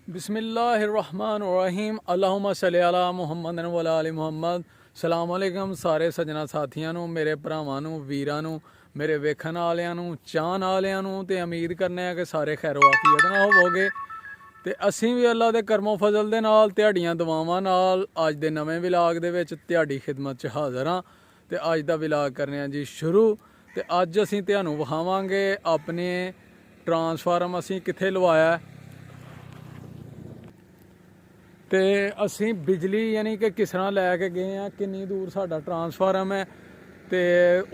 बिस्मिल्लाहिर्रहमानिर्रहीम अल्लाहुम्मा सल्ली अला मुहम्मद व अला आलि मुहम्मद। सलाम अलैकुम सारे सजना साथियों ਨੂੰ, ਮੇਰੇ ਭਰਾਵਾਂ ਨੂੰ, ਵੀਰਾਂ ਨੂੰ, ਮੇਰੇ ਵੇਖਣ ਵਾਲਿਆਂ ਨੂੰ, ਚਾਹਣ ਵਾਲਿਆਂ ਨੂੰ ਤੇ ਉਮੀਦ ਕਰਨੇ ਆ ਕਿ ਸਾਰੇ ਖੈਰੋ ਆਫੀਅਤ ਨਾਲ ਹੋਵੋਗੇ ਤੇ ਅਸੀਂ ਵੀ ਅੱਲਾ ਦੇ ਕਰਮੋ ਫਜ਼ਲ ਦੇ ਨਾਲ ਤੁਹਾਡੀਆਂ ਦੁਆਵਾਂ ਨਾਲ ਅੱਜ ਦੇ ਨਵੇਂ ਵਲੌਗ ਦੇ ਵਿੱਚ ਤੁਹਾਡੀ ਖਿਦਮਤ 'ਚ ਹਾਜ਼ਰ ਹਾਂ ਤੇ ਅੱਜ ਦਾ ਵਲੌਗ ਕਰਨੇ ਆ ਜੀ ਸ਼ੁਰੂ। ਤੇ ਅੱਜ ਅਸੀਂ ਤੁਹਾਨੂੰ ਵਿਖਾਵਾਂਗੇ ਆਪਣੇ ਟਰਾਂਸਫਾਰਮ ਅਸੀਂ ਕਿੱਥੇ ਲਵਾਇਆ ਤੇ ਅਸੀਂ ਬਿਜਲੀ ਯਾਨੀ ਕਿ ਕਿਸ ਤਰ੍ਹਾਂ ਲੈ ਕੇ ਗਏ ਆ, ਕਿੰਨੀ ਦੂਰ ਸਾਡਾ ਟਰਾਂਸਫਾਰਮ ਹੈ ਤੇ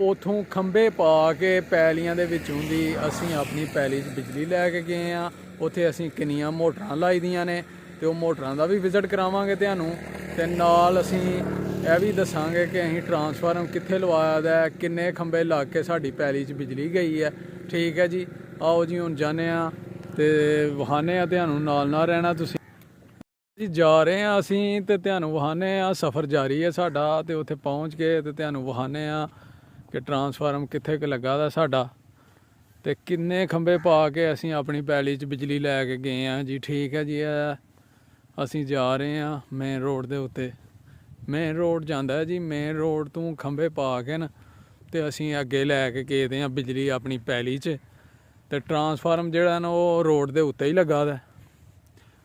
ਉਥੋਂ ਖੰਭੇ ਪਾ ਕੇ ਪੈਲੀਆਂ ਦੇ ਵਿੱਚੋਂ ਦੀ ਅਸੀਂ ਆਪਣੀ ਪੈਲੀ 'ਚ ਬਿਜਲੀ ਲੈ ਕੇ ਗਏ ਆ। ਉੱਥੇ ਅਸੀਂ ਕਿੰਨੀਆਂ ਮੋਟਰਾਂ ਲਾਈ ਦੀਆਂ ਨੇ ਤੇ ਉਹ ਮੋਟਰਾਂ ਦਾ ਵੀ ਵਿਜ਼ਿਟ ਕਰਾਵਾਂਗੇ ਤੁਹਾਨੂੰ ਤੇ ਨਾਲ ਅਸੀਂ ਇਹ ਵੀ ਦੱਸਾਂਗੇ ਕਿ ਅਸੀਂ ਟਰਾਂਸਫਾਰਮ ਕਿੱਥੇ ਲਵਾਇਆ ਦਾ, ਕਿੰਨੇ ਖੰਭੇ ਲੱਗ ਕੇ ਸਾਡੀ ਪੈਲੀ 'ਚ ਬਿਜਲੀ ਗਈ ਹੈ। ਠੀਕ ਹੈ ਜੀ, ਆਓ ਜੀ ਹੁਣ ਜਾਂਦੇ ਆ ਤੇ ਵਹਾਨੇ ਆ, ਤੁਹਾਨੂੰ ਨਾਲ ਨਾਲ ਰਹਿਣਾ ਤੁਸੀਂ ਜੀ। ਜਾ ਰਹੇ ਹਾਂ ਅਸੀਂ ਤੇ ਤੁਹਾਨੂੰ ਵਹਾਨੇ ਆ, ਸਫ਼ਰ ਜਾਰੀ ਹੈ ਸਾਡਾ ਤੇ ਉੱਥੇ ਪਹੁੰਚ ਕੇ ਤੇ ਤੁਹਾਨੂੰ ਵਹਾਨੇ ਆ ਕਿ ਟਰਾਂਸਫਾਰਮ ਕਿੱਥੇ ਕੁ ਲੱਗਾ ਦਾ ਸਾਡਾ ਤੇ ਕਿੰਨੇ ਖੰਭੇ ਪਾ ਕੇ ਅਸੀਂ ਆਪਣੀ ਪੈਲੀ 'ਚ ਬਿਜਲੀ ਲੈ ਕੇ ਗਏ ਆ ਜੀ। ਠੀਕ ਹੈ ਜੀ, ਅਸੀਂ ਜਾ ਰਹੇ ਹਾਂ ਮੇਨ ਰੋਡ ਦੇ ਉੱਤੇ। ਮੇਨ ਰੋਡ ਜਾਂਦਾ ਜੀ, ਮੇਨ ਰੋਡ ਤੋਂ ਖੰਭੇ ਪਾ ਕੇ ਨਾ ਤੇ ਅਸੀਂ ਅੱਗੇ ਲੈ ਕੇ ਗਏ ਹਾਂ ਬਿਜਲੀ ਆਪਣੀ ਪੈਲੀ 'ਚ। ਤੇ ਟਰਾਂਸਫਾਰਮ ਜਿਹੜਾ ਨਾ ਉਹ ਰੋਡ ਦੇ ਉੱਤੇ ਹੀ ਲੱਗਾ ਦਾ,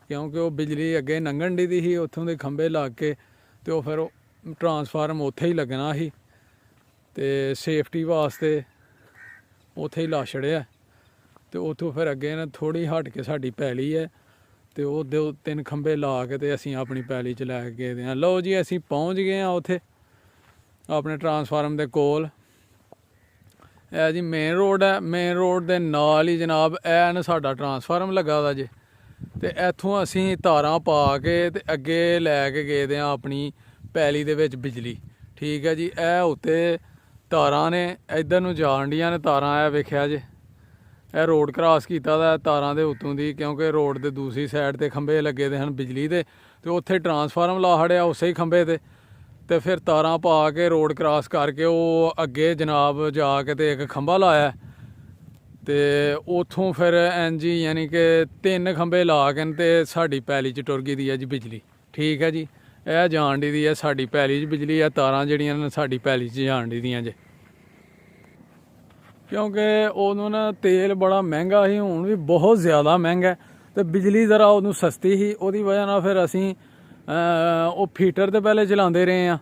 ਕਿਉਂਕਿ ਉਹ ਬਿਜਲੀ ਅੱਗੇ ਲੰਘਣ ਦੀ ਸੀ, ਉੱਥੋਂ ਦੇ ਖੰਭੇ ਲੱਗ ਕੇ ਤੇ ਉਹ ਫਿਰ ਟਰਾਂਸਫਾਰਮ ਉੱਥੇ ਹੀ ਲੱਗਣਾ ਸੀ ਤੇ ਸੇਫਟੀ ਵਾਸਤੇ ਉੱਥੇ ਹੀ ਲਾ ਛੜਿਆ। ਤੇ ਉੱਥੋਂ ਫਿਰ ਅੱਗੇ ਨਾ ਥੋੜ੍ਹੀ ਹਟ ਕੇ ਸਾਡੀ ਪੈਲੀ ਹੈ ਤੇ ਉਹ 2-3 ਖੰਭੇ ਲਾ ਕੇ ਤੇ ਅਸੀਂ ਆਪਣੀ ਪੈਲੀ 'ਚ ਲੈ ਕੇ ਗਏ ਹਾਂ। ਲਓ ਜੀ, ਅਸੀਂ ਪਹੁੰਚ ਗਏ ਹਾਂ ਉੱਥੇ ਆਪਣੇ ਟਰਾਂਸਫਾਰਮ ਦੇ ਕੋਲ। ਇਹ ਜੀ ਮੇਨ ਰੋਡ ਹੈ, ਮੇਨ ਰੋਡ ਦੇ ਨਾਲ ਹੀ ਜਨਾਬ ਇਹ ਨਾ ਸਾਡਾ ਟਰਾਂਸਫਾਰਮ ਲੱਗਾ ਦਾ ਜੇ ਤੇ ਇੱਥੋਂ ਅਸੀਂ ਤਾਰਾਂ ਪਾ ਕੇ ਤੇ ਅੱਗੇ ਲੈ ਕੇ ਗਏ ਦੇ ਹਾਂ ਆਪਣੀ ਪੈਲੀ ਦੇ ਵਿੱਚ ਬਿਜਲੀ। ਠੀਕ ਹੈ ਜੀ, ਇਹ ਉੱਤੇ ਤਾਰਾਂ ਨੇ ਇੱਧਰ ਨੂੰ ਜਾਣ ਡੀਆਂ ਨੇ ਤਾਰਾਂ, ਇਹ ਵੇਖਿਆ ਜੇ ਇਹ ਰੋਡ ਕ੍ਰਾਸ ਕੀਤਾ ਦਾ ਤਾਰਾਂ ਦੇ ਉੱਤੋਂ ਦੀ, ਕਿਉਂਕਿ ਰੋਡ ਦੇ ਦੂਸਰੀ ਸਾਈਡ ਤੇ ਖੰਭੇ ਲੱਗੇ ਦੇ ਹਨ ਬਿਜਲੀ ਦੇ ਤੇ ਉੱਥੇ ਟਰਾਂਸਫਾਰਮ ਲਾ ਖੜਿਆ ਉਸੇ ਹੀ ਖੰਭੇ ਤੇ ਫਿਰ ਤਾਰਾਂ ਪਾ ਕੇ ਰੋਡ ਕ੍ਰਾਸ ਕਰਕੇ ਉਹ ਅੱਗੇ ਜਨਾਬ ਜਾ ਕੇ ਤੇ ਇੱਕ ਖੰਭਾ ਲਾਇਆ ਤੇ ਉੱਥੋਂ ਫਿਰ ਇੰਝ ਹੀ ਯਾਨੀ ਕਿ 3 ਖੰਭੇ ਲਾ ਕੇ ਤੇ ਸਾਡੀ ਪੈਲੀ 'ਚ ਟੁਰ ਗਈ ਦੀ ਹੈ ਜੀ ਬਿਜਲੀ। ਠੀਕ ਹੈ ਜੀ, ਇਹ ਜਾਣ ਦੀ ਹੈ ਸਾਡੀ ਪੈਲੀ 'ਚ ਬਿਜਲੀ, ਇਹ ਤਾਰਾਂ ਜਿਹੜੀਆਂ ਨੇ ਸਾਡੀ ਪੈਲੀ 'ਚ ਜਾਣ ਦੀਆਂ ਜੇ, ਕਿਉਂਕਿ ਉਦੋਂ ਨਾ ਤੇਲ ਬੜਾ ਮਹਿੰਗਾ ਸੀ, ਹੁਣ ਵੀ ਬਹੁਤ ਜ਼ਿਆਦਾ ਮਹਿੰਗਾ ਤੇ ਬਿਜਲੀ ਜ਼ਰਾ ਉਦੋਂ ਸਸਤੀ ਸੀ। ਉਹਦੀ ਵਜ੍ਹਾ ਨਾਲ ਫਿਰ ਅਸੀਂ ਉਹ ਫੀਟਰ ਤੇ ਪਹਿਲੇ ਚਲਾਉਂਦੇ ਰਹੇ ਹਾਂ,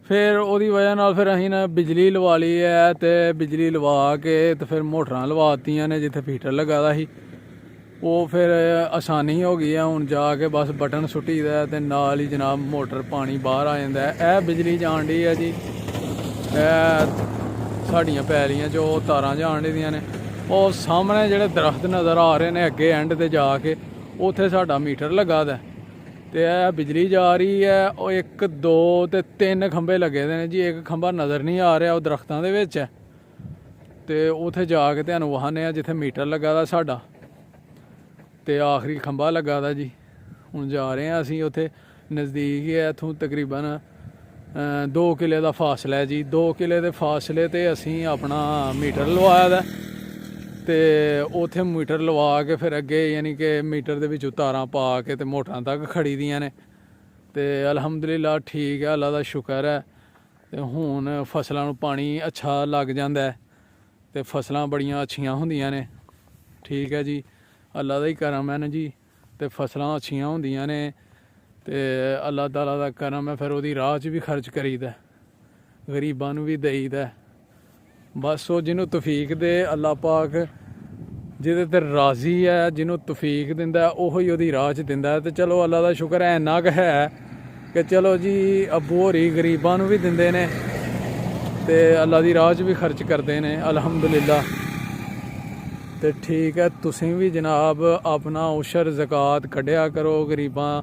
ਫਿਰ ਉਹਦੀ ਵਜ੍ਹਾ ਨਾਲ ਫਿਰ ਅਸੀਂ ਨਾ ਬਿਜਲੀ ਲਵਾ ਲਈ ਹੈ ਤੇ ਬਿਜਲੀ ਲਵਾ ਕੇ ਤੇ ਫਿਰ ਮੋਟਰਾਂ ਲਵਾ ਦਿੱਤੀਆਂ ਨੇ ਜਿੱਥੇ ਫੀਟਰ ਲੱਗਾ ਦਾ ਸੀ। ਉਹ ਫਿਰ ਆਸਾਨੀ ਹੋ ਗਈ ਹੈ, ਹੁਣ ਜਾ ਕੇ ਬਸ ਬਟਨ ਸੁੱਟੀ ਦਾ ਤੇ ਨਾਲ ਹੀ ਜਨਾਬ ਮੋਟਰ ਪਾਣੀ ਬਾਹਰ ਆ ਜਾਂਦਾ। ਇਹ ਬਿਜਲੀ ਜਾਣ ਡਈ ਹੈ ਜੀ, ਇਹ ਸਾਡੀਆਂ ਪੈਲੀਆਂ 'ਚ ਉਹ ਤਾਰਾਂ ਜਾਣ ਡੀਆਂ ਨੇ। ਉਹ ਸਾਹਮਣੇ ਜਿਹੜੇ ਦਰਖਤ ਨਜ਼ਰ ਆ ਰਹੇ ਨੇ ਅੱਗੇ ਐਂਡ ਤੇ ਜਾ ਕੇ ਉੱਥੇ ਸਾਡਾ ਮੀਟਰ ਲੱਗਾ ਦਾ ਤੇ ਇਹ ਬਿਜਲੀ ਜਾ ਰਹੀ ਹੈ। ਉਹ 1 2 ਤੇ 3 ਖੰਭੇ ਲੱਗੇ ਦੇ ਨੇ ਜੀ, ਇੱਕ ਖੰਭਾ ਨਜ਼ਰ ਨਹੀਂ ਆ ਰਿਹਾ, ਉਹ ਦਰਖਤਾਂ ਦੇ ਵਿੱਚ ਹੈ ਤੇ ਉੱਥੇ ਜਾ ਕੇ ਤੁਹਾਨੂੰ ਵਹਾਨੇ ਆ ਜਿੱਥੇ ਮੀਟਰ ਲੱਗਾ ਦਾ ਸਾਡਾ ਤੇ ਆਖਰੀ ਖੰਭਾ ਲੱਗਾ ਦਾ ਜੀ। ਹੁਣ ਜਾ ਰਹੇ ਹਾਂ ਅਸੀਂ, ਉੱਥੇ ਨਜ਼ਦੀਕ ਹੀ ਹੈ, ਇੱਥੋਂ ਤਕਰੀਬਨ 2 ਕਿਲੇ ਦਾ ਫਾਸਲਾ ਹੈ ਜੀ। 2 ਕਿਲੇ ਦੇ ਫਾਸਲੇ ਤੇ ਅਸੀਂ ਆਪਣਾ ਮੀਟਰ ਲਵਾਇਆ ਦਾ ਤੇ ਉੱਥੇ ਮੀਟਰ ਲਵਾ ਕੇ ਫਿਰ ਅੱਗੇ ਯਾਨੀ ਕਿ ਮੀਟਰ ਦੇ ਵਿੱਚੋਂ ਤਾਰਾਂ ਪਾ ਕੇ ਤੇ ਮੋਟਰਾਂ ਤੱਕ ਖੜੀ ਦੀਆਂ ਨੇ ਤੇ ਅਲਹਮਦੁਲਿਲਾ ਠੀਕ ਹੈ, ਅੱਲਾ ਦਾ ਸ਼ੁਕਰ ਹੈ। ਤੇ ਹੁਣ ਫਸਲਾਂ ਨੂੰ ਪਾਣੀ ਅੱਛਾ ਲੱਗ ਜਾਂਦਾ ਤੇ ਫਸਲਾਂ ਬੜੀਆਂ ਅੱਛੀਆਂ ਹੁੰਦੀਆਂ ਨੇ। ਠੀਕ ਹੈ ਜੀ, ਅੱਲਾ ਦਾ ਹੀ ਕਰਮ ਹੈ ਨਾ ਜੀ, ਤੇ ਫਸਲਾਂ ਅੱਛੀਆਂ ਹੁੰਦੀਆਂ ਨੇ ਤੇ ਅੱਲਾ ਤਾਲਾ ਦਾ ਕਰਮ ਹੈ। ਫਿਰ ਉਹਦੀ ਰਾਹ 'ਚ ਵੀ ਖਰਚ ਕਰੀਦਾ, ਗਰੀਬਾਂ ਨੂੰ ਵੀ ਦੇਈਦਾ। ਬਸ ਉਹ ਜਿਹਨੂੰ ਤੌਫੀਕ ਦੇ ਅੱਲਾ ਪਾਕ ਜਿਹਦੇ ਤੇ ਰਾਜ਼ੀ ਹੈ, ਜਿਹਨੂੰ ਤੌਫੀਕ ਦਿੰਦਾ ਉਹੀ ਉਹਦੀ ਰਾਹ 'ਚ ਦਿੰਦਾ। ਤੇ ਚਲੋ ਅੱਲਾ ਦਾ ਸ਼ੁਕਰ ਹੈ ਇੰਨਾ ਕੁ ਹੈ ਕਿ ਚਲੋ ਜੀ ਅੱਬੂ ਹੋਰੀ ਗਰੀਬਾਂ ਨੂੰ ਵੀ ਦਿੰਦੇ ਨੇ ਤੇ ਅੱਲਾ ਦੀ ਰਾਹ 'ਚ ਵੀ ਖਰਚ ਕਰਦੇ ਨੇ ਅਲਹਮਦੁਲਿਲਾ। ਤੇ ਠੀਕ ਹੈ, ਤੁਸੀਂ ਵੀ ਜਨਾਬ ਆਪਣਾ ਉਸ਼ਰ ਜ਼ਕਾਤ ਕੱਢਿਆ ਕਰੋ, ਗਰੀਬਾਂ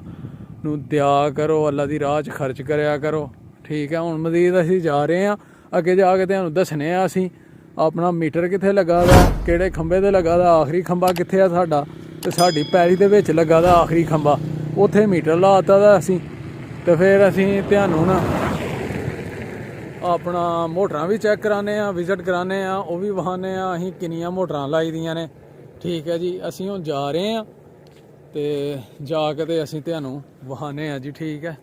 ਨੂੰ ਦਿਆ ਕਰੋ, ਅੱਲਾ ਦੀ ਰਾਹ 'ਚ ਖਰਚ ਕਰਿਆ ਕਰੋ। ਠੀਕ ਹੈ, ਹੁਣ ਮਜ਼ੀਦ ਅਸੀਂ ਜਾ ਰਹੇ ਹਾਂ ਅੱਗੇ ਜਾ ਕੇ ਤੁਹਾਨੂੰ ਦੱਸਣੇ ਆ ਅਸੀਂ ਆਪਣਾ ਮੀਟਰ ਕਿੱਥੇ ਲੱਗਾ ਦਾ, ਕਿਹੜੇ ਖੰਭੇ 'ਤੇ ਲੱਗਾ ਦਾ, ਆਖਰੀ ਖੰਭਾ ਕਿੱਥੇ ਆ ਸਾਡਾ ਤੇ ਸਾਡੀ ਪੈਲੀ ਦੇ ਵਿੱਚ ਲੱਗਾ ਦਾ ਆਖਰੀ ਖੰਭਾ, ਉੱਥੇ ਮੀਟਰ ਲਾਤਾ ਦਾ ਅਸੀਂ। ਤੇ ਫਿਰ ਅਸੀਂ ਤੁਹਾਨੂੰ ਨਾ ਆਪਣਾ ਮੋਟਰਾਂ ਵੀ ਚੈੱਕ ਕਰਾਉਂਦੇ ਹਾਂ, ਵਿਜ਼ਿਟ ਕਰਾਉਂਦੇ ਹਾਂ, ਉਹ ਵੀ ਵਿਖਾਉਂਦੇ ਹਾਂ ਅਸੀਂ ਕਿੰਨੀਆਂ ਮੋਟਰਾਂ ਲਾਈ ਦੀਆਂ ਨੇ। ਠੀਕ ਹੈ ਜੀ, ਅਸੀਂ ਹੁਣ ਜਾ ਰਹੇ ਹਾਂ ਤੇ ਜਾ ਕੇ ਤੇ ਅਸੀਂ ਤੁਹਾਨੂੰ ਵਹਾਨੇ ਆ ਜੀ। ਠੀਕ ਹੈ,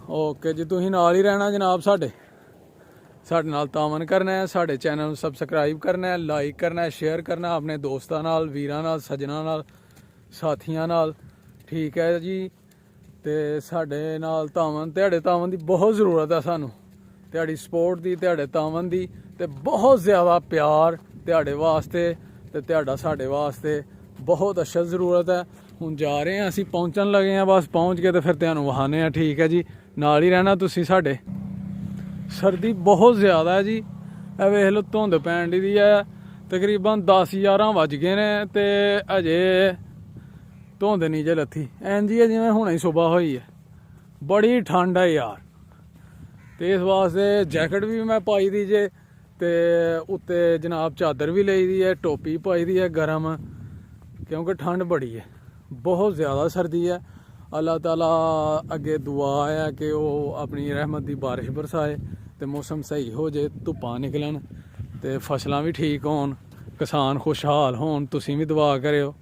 ਓਕੇ ਜੀ। ਤੁਸੀਂ ਨਾਲ ਹੀ ਰਹਿਣਾ ਜਨਾਬ, ਸਾਡੇ ਨਾਲ ਤਾਮਨ ਕਰਨਾ ਹੈ, ਸਾਡੇ ਚੈਨਲ ਨੂੰ ਸਬਸਕ੍ਰਾਈਬ ਕਰਨਾ ਹੈ, ਲਾਈਕ ਕਰਨਾ ਹੈ, ਸ਼ੇਅਰ ਕਰਨਾ ਆਪਣੇ ਦੋਸਤਾਂ ਨਾਲ, ਵੀਰਾਂ ਨਾਲ, ਸੱਜਣਾਂ ਨਾਲ, ਸਾਥੀਆਂ ਨਾਲ। ਠੀਕ ਹੈ ਜੀ। ਤੇ ਸਾਡੇ ਨਾਲ ਤੁਹਾਡੇ ਤਾਮਨ ਦੀ ਬਹੁਤ ਜ਼ਰੂਰਤ ਹੈ ਸਾਨੂੰ, ਤੁਹਾਡੀ ਸਪੋਰਟ ਦੀ, ਤੁਹਾਡੇ ਤਾਮਨ ਦੀ, ਤੇ ਬਹੁਤ ਜ਼ਿਆਦਾ ਪਿਆਰ ਤੁਹਾਡੇ ਵਾਸਤੇ ਤੇ ਤੁਹਾਡਾ ਸਾਡੇ ਵਾਸਤੇ ਬਹੁਤ ਅੱਛਾ ਜ਼ਰੂਰਤ ਹੈ। ਹੁਣ ਜਾ ਰਹੇ ਹਾਂ ਅਸੀਂ, ਪਹੁੰਚਣ ਲੱਗੇ ਹਾਂ, ਬਸ ਪਹੁੰਚ ਕੇ ਤੇ ਫਿਰ ਤੁਹਾਨੂੰ ਵਹਾਨੇ ਆ। ਠੀਕ ਹੈ ਜੀ, ਨਾਲ ਹੀ ਰਹਿਣਾ ਤੁਸੀਂ ਸਾਡੇ। ਸਰਦੀ ਬਹੁਤ ਜ਼ਿਆਦਾ ਹੈ ਜੀ, ਇਹ ਵੇਖ ਲਓ ਧੁੰਦ ਪੈਣ ਦੀ ਹੈ, ਤਕਰੀਬਨ 10-11 ਵੱਜ ਗਏ ਨੇ ਤੇ ਅਜੇ ਧੁੰਦ ਨਹੀਂ ਜੇ ਲੱਥੀ। ਇੰਝ ਹੀ ਹੈ ਜਿਵੇਂ ਹੁਣੇ ਹੀ ਸੁਬਹ ਹੋਈ ਹੈ, ਬੜੀ ਠੰਡ ਹੈ ਯਾਰ। ਤੇ ਇਸ ਵਾਸਤੇ ਜੈਕਟ ਵੀ ਮੈਂ ਪਾਈ ਦੀ ਜੇ, ਤੇ ਉੱਤੇ ਜਨਾਬ ਚਾਦਰ ਵੀ ਲਈ ਦੀ ਹੈ, ਟੋਪੀ ਪਾਈ ਦੀ ਹੈ ਗਰਮ, ਕਿਉਂਕਿ ਠੰਡ ਬੜੀ ਹੈ, ਬਹੁਤ ਜ਼ਿਆਦਾ ਸਰਦੀ ਹੈ। ਅੱਲਾਹ ਤਾਲਾ ਅੱਗੇ ਦੁਆ ਹੈ ਕਿ ਉਹ ਆਪਣੀ ਰਹਿਮਤ ਦੀ ਬਾਰਿਸ਼ ਬਰਸਾਏ ਤੇ ਮੌਸਮ ਸਹੀ ਹੋ ਜੇ, ਧੁੱਪਾਂ ਨਿਕਲਣ ਤੇ ਫਸਲਾਂ ਵੀ ਠੀਕ ਹੋਣ, ਕਿਸਾਨ ਖੁਸ਼ਹਾਲ ਹੋਣ। ਤੁਸੀਂ ਵੀ ਦੁਆ ਕਰਿਓ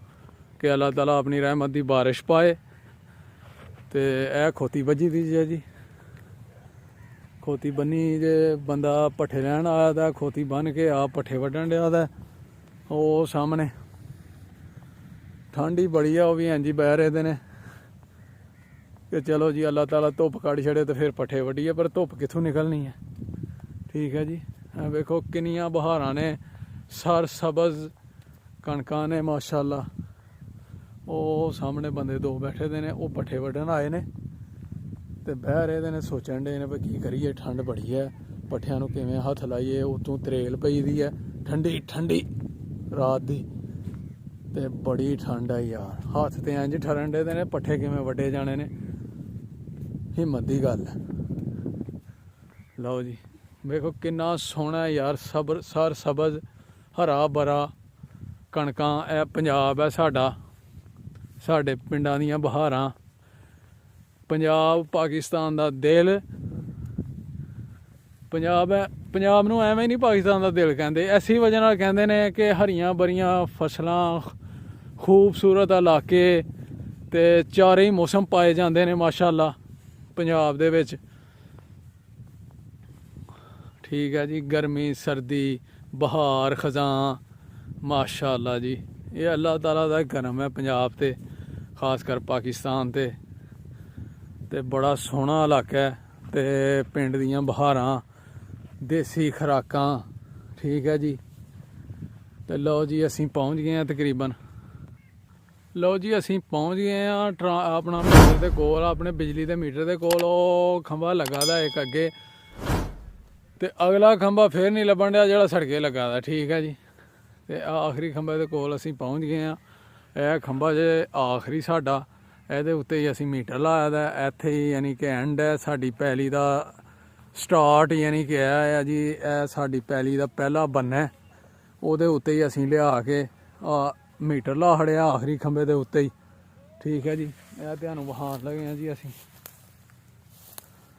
ਕਿ ਅੱਲਾਹ ਤਾਲਾ ਆਪਣੀ ਰਹਿਮਤ ਦੀ ਬਾਰਿਸ਼ ਪਾਏ। ਤੇ ਇਹ ਖੋਤੀ ਵੱਜੀ ਦੀ ਜੀ, ਖੋਤੀ ਬੰਨੀ ਜੇ, ਬੰਦਾ ਪੱਠੇ ਲੈਣ ਆਇਆ ਤਾਂ ਖੋਤੀ ਬੰਨ ਕੇ ਆ ਪੱਠੇ ਵੱਢਣ ਡਿਆ ਦਾ। ਉਹ ਸਾਹਮਣੇ ਠੰਡ ਹੀ ਬੜੀ ਆ, ਉਹ ਵੀ ਇੰਝ ਹੀ ਬਹਿ ਰਹੇ ਨੇ ਕਿ ਚਲੋ ਜੀ ਅੱਲਾਹ ਤਾਲਾ ਧੁੱਪ ਕੱਢ ਛੜੇ ਤੇ ਫਿਰ ਪੱਠੇ ਵੱਢੀਏ, ਪਰ ਧੁੱਪ ਕਿੱਥੋਂ ਨਿਕਲਣੀ ਹੈ। ਠੀਕ ਹੈ ਜੀ, ਵੇਖੋ ਕਿੰਨੀਆਂ ਬਹਾਰਾਂ ਨੇ, ਸਰ ਸਬਜ਼ ਕਣਕਾਂ ਨੇ ਮਾਸ਼ਾਅੱਲਾ। ਉਹ ਸਾਹਮਣੇ ਬੰਦੇ ਦੋ ਬੈਠੇ ਦੇ ਨੇ, ਉਹ ਪੱਠੇ ਵੱਢਣ ਆਏ ਨੇ ਤੇ ਬਹਿ ਰਹੇ ਨੇ, ਸੋਚਣ ਡੇ ਨੇ ਵੀ ਕੀ ਕਰੀਏ, ਠੰਡ ਬੜੀ ਹੈ, ਪੱਠਿਆਂ ਨੂੰ ਕਿਵੇਂ ਹੱਥ ਲਾਈਏ। ਉਤੋਂ ਤਰੇਲ ਪਈ ਦੀ ਹੈ ਠੰਡੀ ਠੰਡੀ ਰਾਤ ਦੀ, ਤੇ ਬੜੀ ਠੰਡ ਹੈ ਯਾਰ। ਹੱਥ ਤੇ ਇੰਝ ਠਰਨ ਡੇ ਨੇ, ਪੱਠੇ ਕਿਵੇਂ ਵੱਢੇ ਜਾਣੇ ਨੇ, ਹਿੰਮਤ ਦੀ ਗੱਲ ਹੈ। ਲਓ ਜੀ, ਵੇਖੋ ਕਿੰਨਾ ਸੋਹਣਾ ਯਾਰ, ਸਰ ਸਬਜ਼ ਹਰਾ ਭਰਾ ਕਣਕਾਂ। ਇਹ ਪੰਜਾਬ ਹੈ ਸਾਡਾ, ਸਾਡੇ ਪਿੰਡਾਂ ਦੀਆਂ ਬਹਾਰਾਂ। ਪੰਜਾਬ ਪਾਕਿਸਤਾਨ ਦਾ ਦਿਲ, ਪੰਜਾਬ ਹੈ। ਪੰਜਾਬ ਨੂੰ ਐਵੇਂ ਨਹੀਂ ਪਾਕਿਸਤਾਨ ਦਾ ਦਿਲ ਕਹਿੰਦੇ, ਐਸੀ ਵਜ੍ਹਾ ਨਾਲ ਕਹਿੰਦੇ ਨੇ ਕਿ ਹਰੀਆਂ ਭਰੀਆਂ ਫਸਲਾਂ, ਖੂਬਸੂਰਤ ਇਲਾਕੇ ਤੇ ਚਾਰੇ ਹੀ ਮੌਸਮ ਪਾਏ ਜਾਂਦੇ ਨੇ ਮਾਸ਼ਾਅੱਲਾ ਪੰਜਾਬ ਦੇ ਵਿੱਚ। ਠੀਕ ਹੈ ਜੀ, ਗਰਮੀ, ਸਰਦੀ, ਬਹਾਰ, ਖਜ਼ਾਂ, ਮਾਸ਼ਾਅੱਲਾ ਜੀ। ਇਹ ਅੱਲਾਹ ਤਾਲਾ ਦਾ ਕਰਮ ਹੈ ਪੰਜਾਬ ਤੇ, ਖਾਸ ਕਰ ਪਾਕਿਸਤਾਨ ਤੇ ਬੜਾ ਸੋਹਣਾ ਇਲਾਕਾ ਹੈ। ਤੇ ਪਿੰਡ ਦੀਆਂ ਬਹਾਰਾਂ, ਦੇਸੀ ਖੁਰਾਕਾਂ। ਠੀਕ ਹੈ ਜੀ। ਤੇ ਲਓ ਜੀ, ਅਸੀਂ ਪਹੁੰਚ ਗਏ ਹਾਂ ਤਕਰੀਬਨ। ਲਓ ਜੀ, ਅਸੀਂ ਪਹੁੰਚ ਗਏ ਹਾਂ ਆਪਣਾ ਮੀਟਰ ਦੇ ਕੋਲ, ਆਪਣੇ ਬਿਜਲੀ ਦੇ ਮੀਟਰ ਦੇ ਕੋਲ। ਉਹ ਖੰਭਾ ਲੱਗਾ ਦਾ ਇੱਕ ਅੱਗੇ, ਤੇ ਅਗਲਾ ਖੰਭਾ ਫੇਰ ਨਹੀਂ ਲੱਭਣ ਡਿਆ ਜਿਹੜਾ ਸੜਕੇ ਲੱਗਾ ਦਾ। ਠੀਕ ਹੈ ਜੀ, ਤੇ ਆਖਰੀ ਖੰਭੇ ਦੇ ਕੋਲ ਅਸੀਂ ਪਹੁੰਚ ਗਏ ਹਾਂ। ਇਹ ਖੰਭਾ ਜੇ ਆਖਰੀ ਸਾਡਾ, ਇਹਦੇ ਉੱਤੇ ਹੀ ਅਸੀਂ ਮੀਟਰ ਲਾਇਆ ਦਾ। ਇੱਥੇ ਹੀ ਯਾਨੀ ਕਿ ਐਂਡ ਹੈ ਸਾਡੀ ਪੈਲੀ ਦਾ, ਸਟਾਰਟ ਯਾਨੀ ਕਿ ਇਹ ਹੈ ਜੀ, ਇਹ ਸਾਡੀ ਪੈਲੀ ਦਾ ਪਹਿਲਾ ਬੰਨਾ, ਉਹਦੇ ਉੱਤੇ ਹੀ ਅਸੀਂ ਲਿਆ ਕੇ ਮੀਟਰ ਲਾ ਖੜਿਆ ਆਖਰੀ ਖੰਭੇ ਦੇ ਉੱਤੇ ਹੀ। ਠੀਕ ਹੈ ਜੀ, ਇਹ ਤੁਹਾਨੂੰ ਵਿਖਾਉਣ ਲੱਗੇ ਹਾਂ ਜੀ ਅਸੀਂ।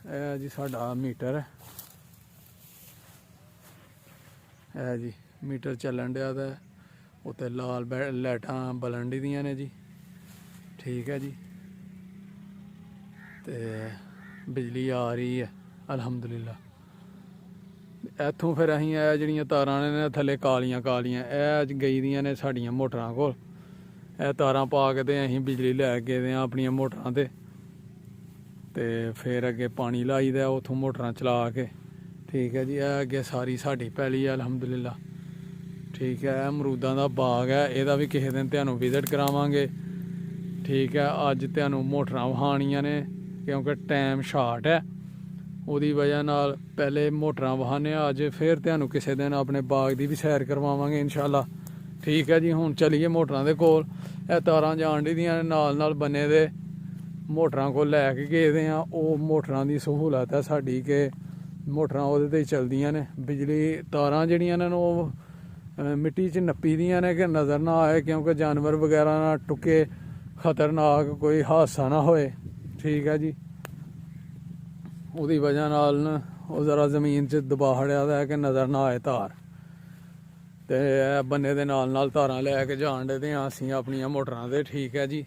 ਇਹ ਜੀ ਸਾਡਾ ਮੀਟਰ ਹੈ, ਇਹ ਜੀ ਮੀਟਰ ਚੱਲਣ ਡਿਆ ਤਾਂ ਉੱਤੇ ਲਾਲ ਲਾਈਟਾਂ ਬਲਣ ਦੀਆਂ ਨੇ ਜੀ। ਠੀਕ ਹੈ ਜੀ, ਤੇ ਬਿਜਲੀ ਆ ਰਹੀ ਹੈ ਅਲਹਮਦੁਲਿਲਾ। ਇੱਥੋਂ ਫਿਰ ਅਸੀਂ ਇਹ ਜਿਹੜੀਆਂ ਤਾਰਾਂ ਨੇ ਥੱਲੇ ਕਾਲੀਆਂ ਕਾਲੀਆਂ, ਇਹ ਗਈ ਦੀਆਂ ਨੇ ਸਾਡੀਆਂ ਮੋਟਰਾਂ ਕੋਲ। ਇਹ ਤਾਰਾਂ ਪਾ ਕੇ ਤੇ ਅਸੀਂ ਬਿਜਲੀ ਲੈ ਕੇ ਗਏ ਹਾਂ ਆਪਣੀਆਂ ਮੋਟਰਾਂ ਤੇ ਫਿਰ ਅੱਗੇ ਪਾਣੀ ਲਾਈਦਾ ਉੱਥੋਂ ਮੋਟਰਾਂ ਚਲਾ ਕੇ। ਠੀਕ ਹੈ ਜੀ, ਇਹ ਅੱਗੇ ਸਾਰੀ ਸਾਡੀ ਪੈਲੀ ਹੈ ਅਲਹਮਦੁਲਿਲਾ। ਠੀਕ ਹੈ, ਅਮਰੂਦਾਂ ਦਾ ਬਾਗ ਹੈ, ਇਹਦਾ ਵੀ ਕਿਸੇ ਦਿਨ ਤੁਹਾਨੂੰ ਵਿਜ਼ਿਟ ਕਰਾਵਾਂਗੇ। ਠੀਕ ਹੈ, ਅੱਜ ਤੁਹਾਨੂੰ ਮੋਟਰਾਂ ਵਹਾਉਣੀਆਂ ਨੇ ਕਿਉਂਕਿ ਟਾਈਮ ਸ਼ਾਰਟ ਹੈ, ਉਹਦੀ ਵਜ੍ਹਾ ਨਾਲ ਪਹਿਲੇ ਮੋਟਰਾਂ ਵਹਾਉਂਦੇ ਹਾਂ। ਅੱਜ ਫਿਰ ਤੁਹਾਨੂੰ ਕਿਸੇ ਦਿਨ ਆਪਣੇ ਬਾਗ ਦੀ ਵੀ ਸੈਰ ਕਰਵਾਵਾਂਗੇ ਇਨਸ਼ਾਅੱਲਾ। ਠੀਕ ਹੈ ਜੀ, ਹੁਣ ਚਲੀਏ ਮੋਟਰਾਂ ਦੇ ਕੋਲ। ਇਹ ਤਾਰਾਂ ਜਾਣ ਦੀਆਂ ਨਾਲ ਨਾਲ ਬੰਨੇ ਦੇ ਮੋਟਰਾਂ ਕੋਲ ਲੈ ਕੇ ਗਏ ਦੇ ਹਾਂ। ਉਹ ਮੋਟਰਾਂ ਦੀ ਸਹੂਲਤ ਹੈ ਸਾਡੀ ਕਿ ਮੋਟਰਾਂ ਉਹਦੇ 'ਤੇ ਹੀ ਚੱਲਦੀਆਂ ਨੇ। ਬਿਜਲੀ ਤਾਰਾਂ ਜਿਹੜੀਆਂ ਨੇ ਉਹ ਮਿੱਟੀ 'ਚ ਨੱਪੀ ਦੀਆਂ ਨੇ ਕਿ ਨਜ਼ਰ ਨਾ ਆਏ, ਕਿਉਂਕਿ ਜਾਨਵਰ ਵਗੈਰਾ ਨਾ ਟੁੱਕੇ, ਖਤਰਨਾਕ ਕੋਈ ਹਾਦਸਾ ਨਾ ਹੋਏ। ਠੀਕ ਹੈ ਜੀ, ਉਹਦੀ ਵਜ੍ਹਾ ਨਾਲ ਉਹ ਜ਼ਰਾ ਜ਼ਮੀਨ 'ਚ ਦਬਾ ਖੜਿਆ ਦਾ ਕਿ ਨਜ਼ਰ ਨਾ ਆਏ ਤਾਰ। ਤੇ ਇਹ ਬੰਨੇ ਦੇ ਨਾਲ ਤਾਰਾਂ ਲੈ ਕੇ ਜਾਣ ਦੇ ਹਾਂ ਅਸੀਂ ਆਪਣੀਆਂ ਮੋਟਰਾਂ ਤੇ। ਠੀਕ ਹੈ ਜੀ,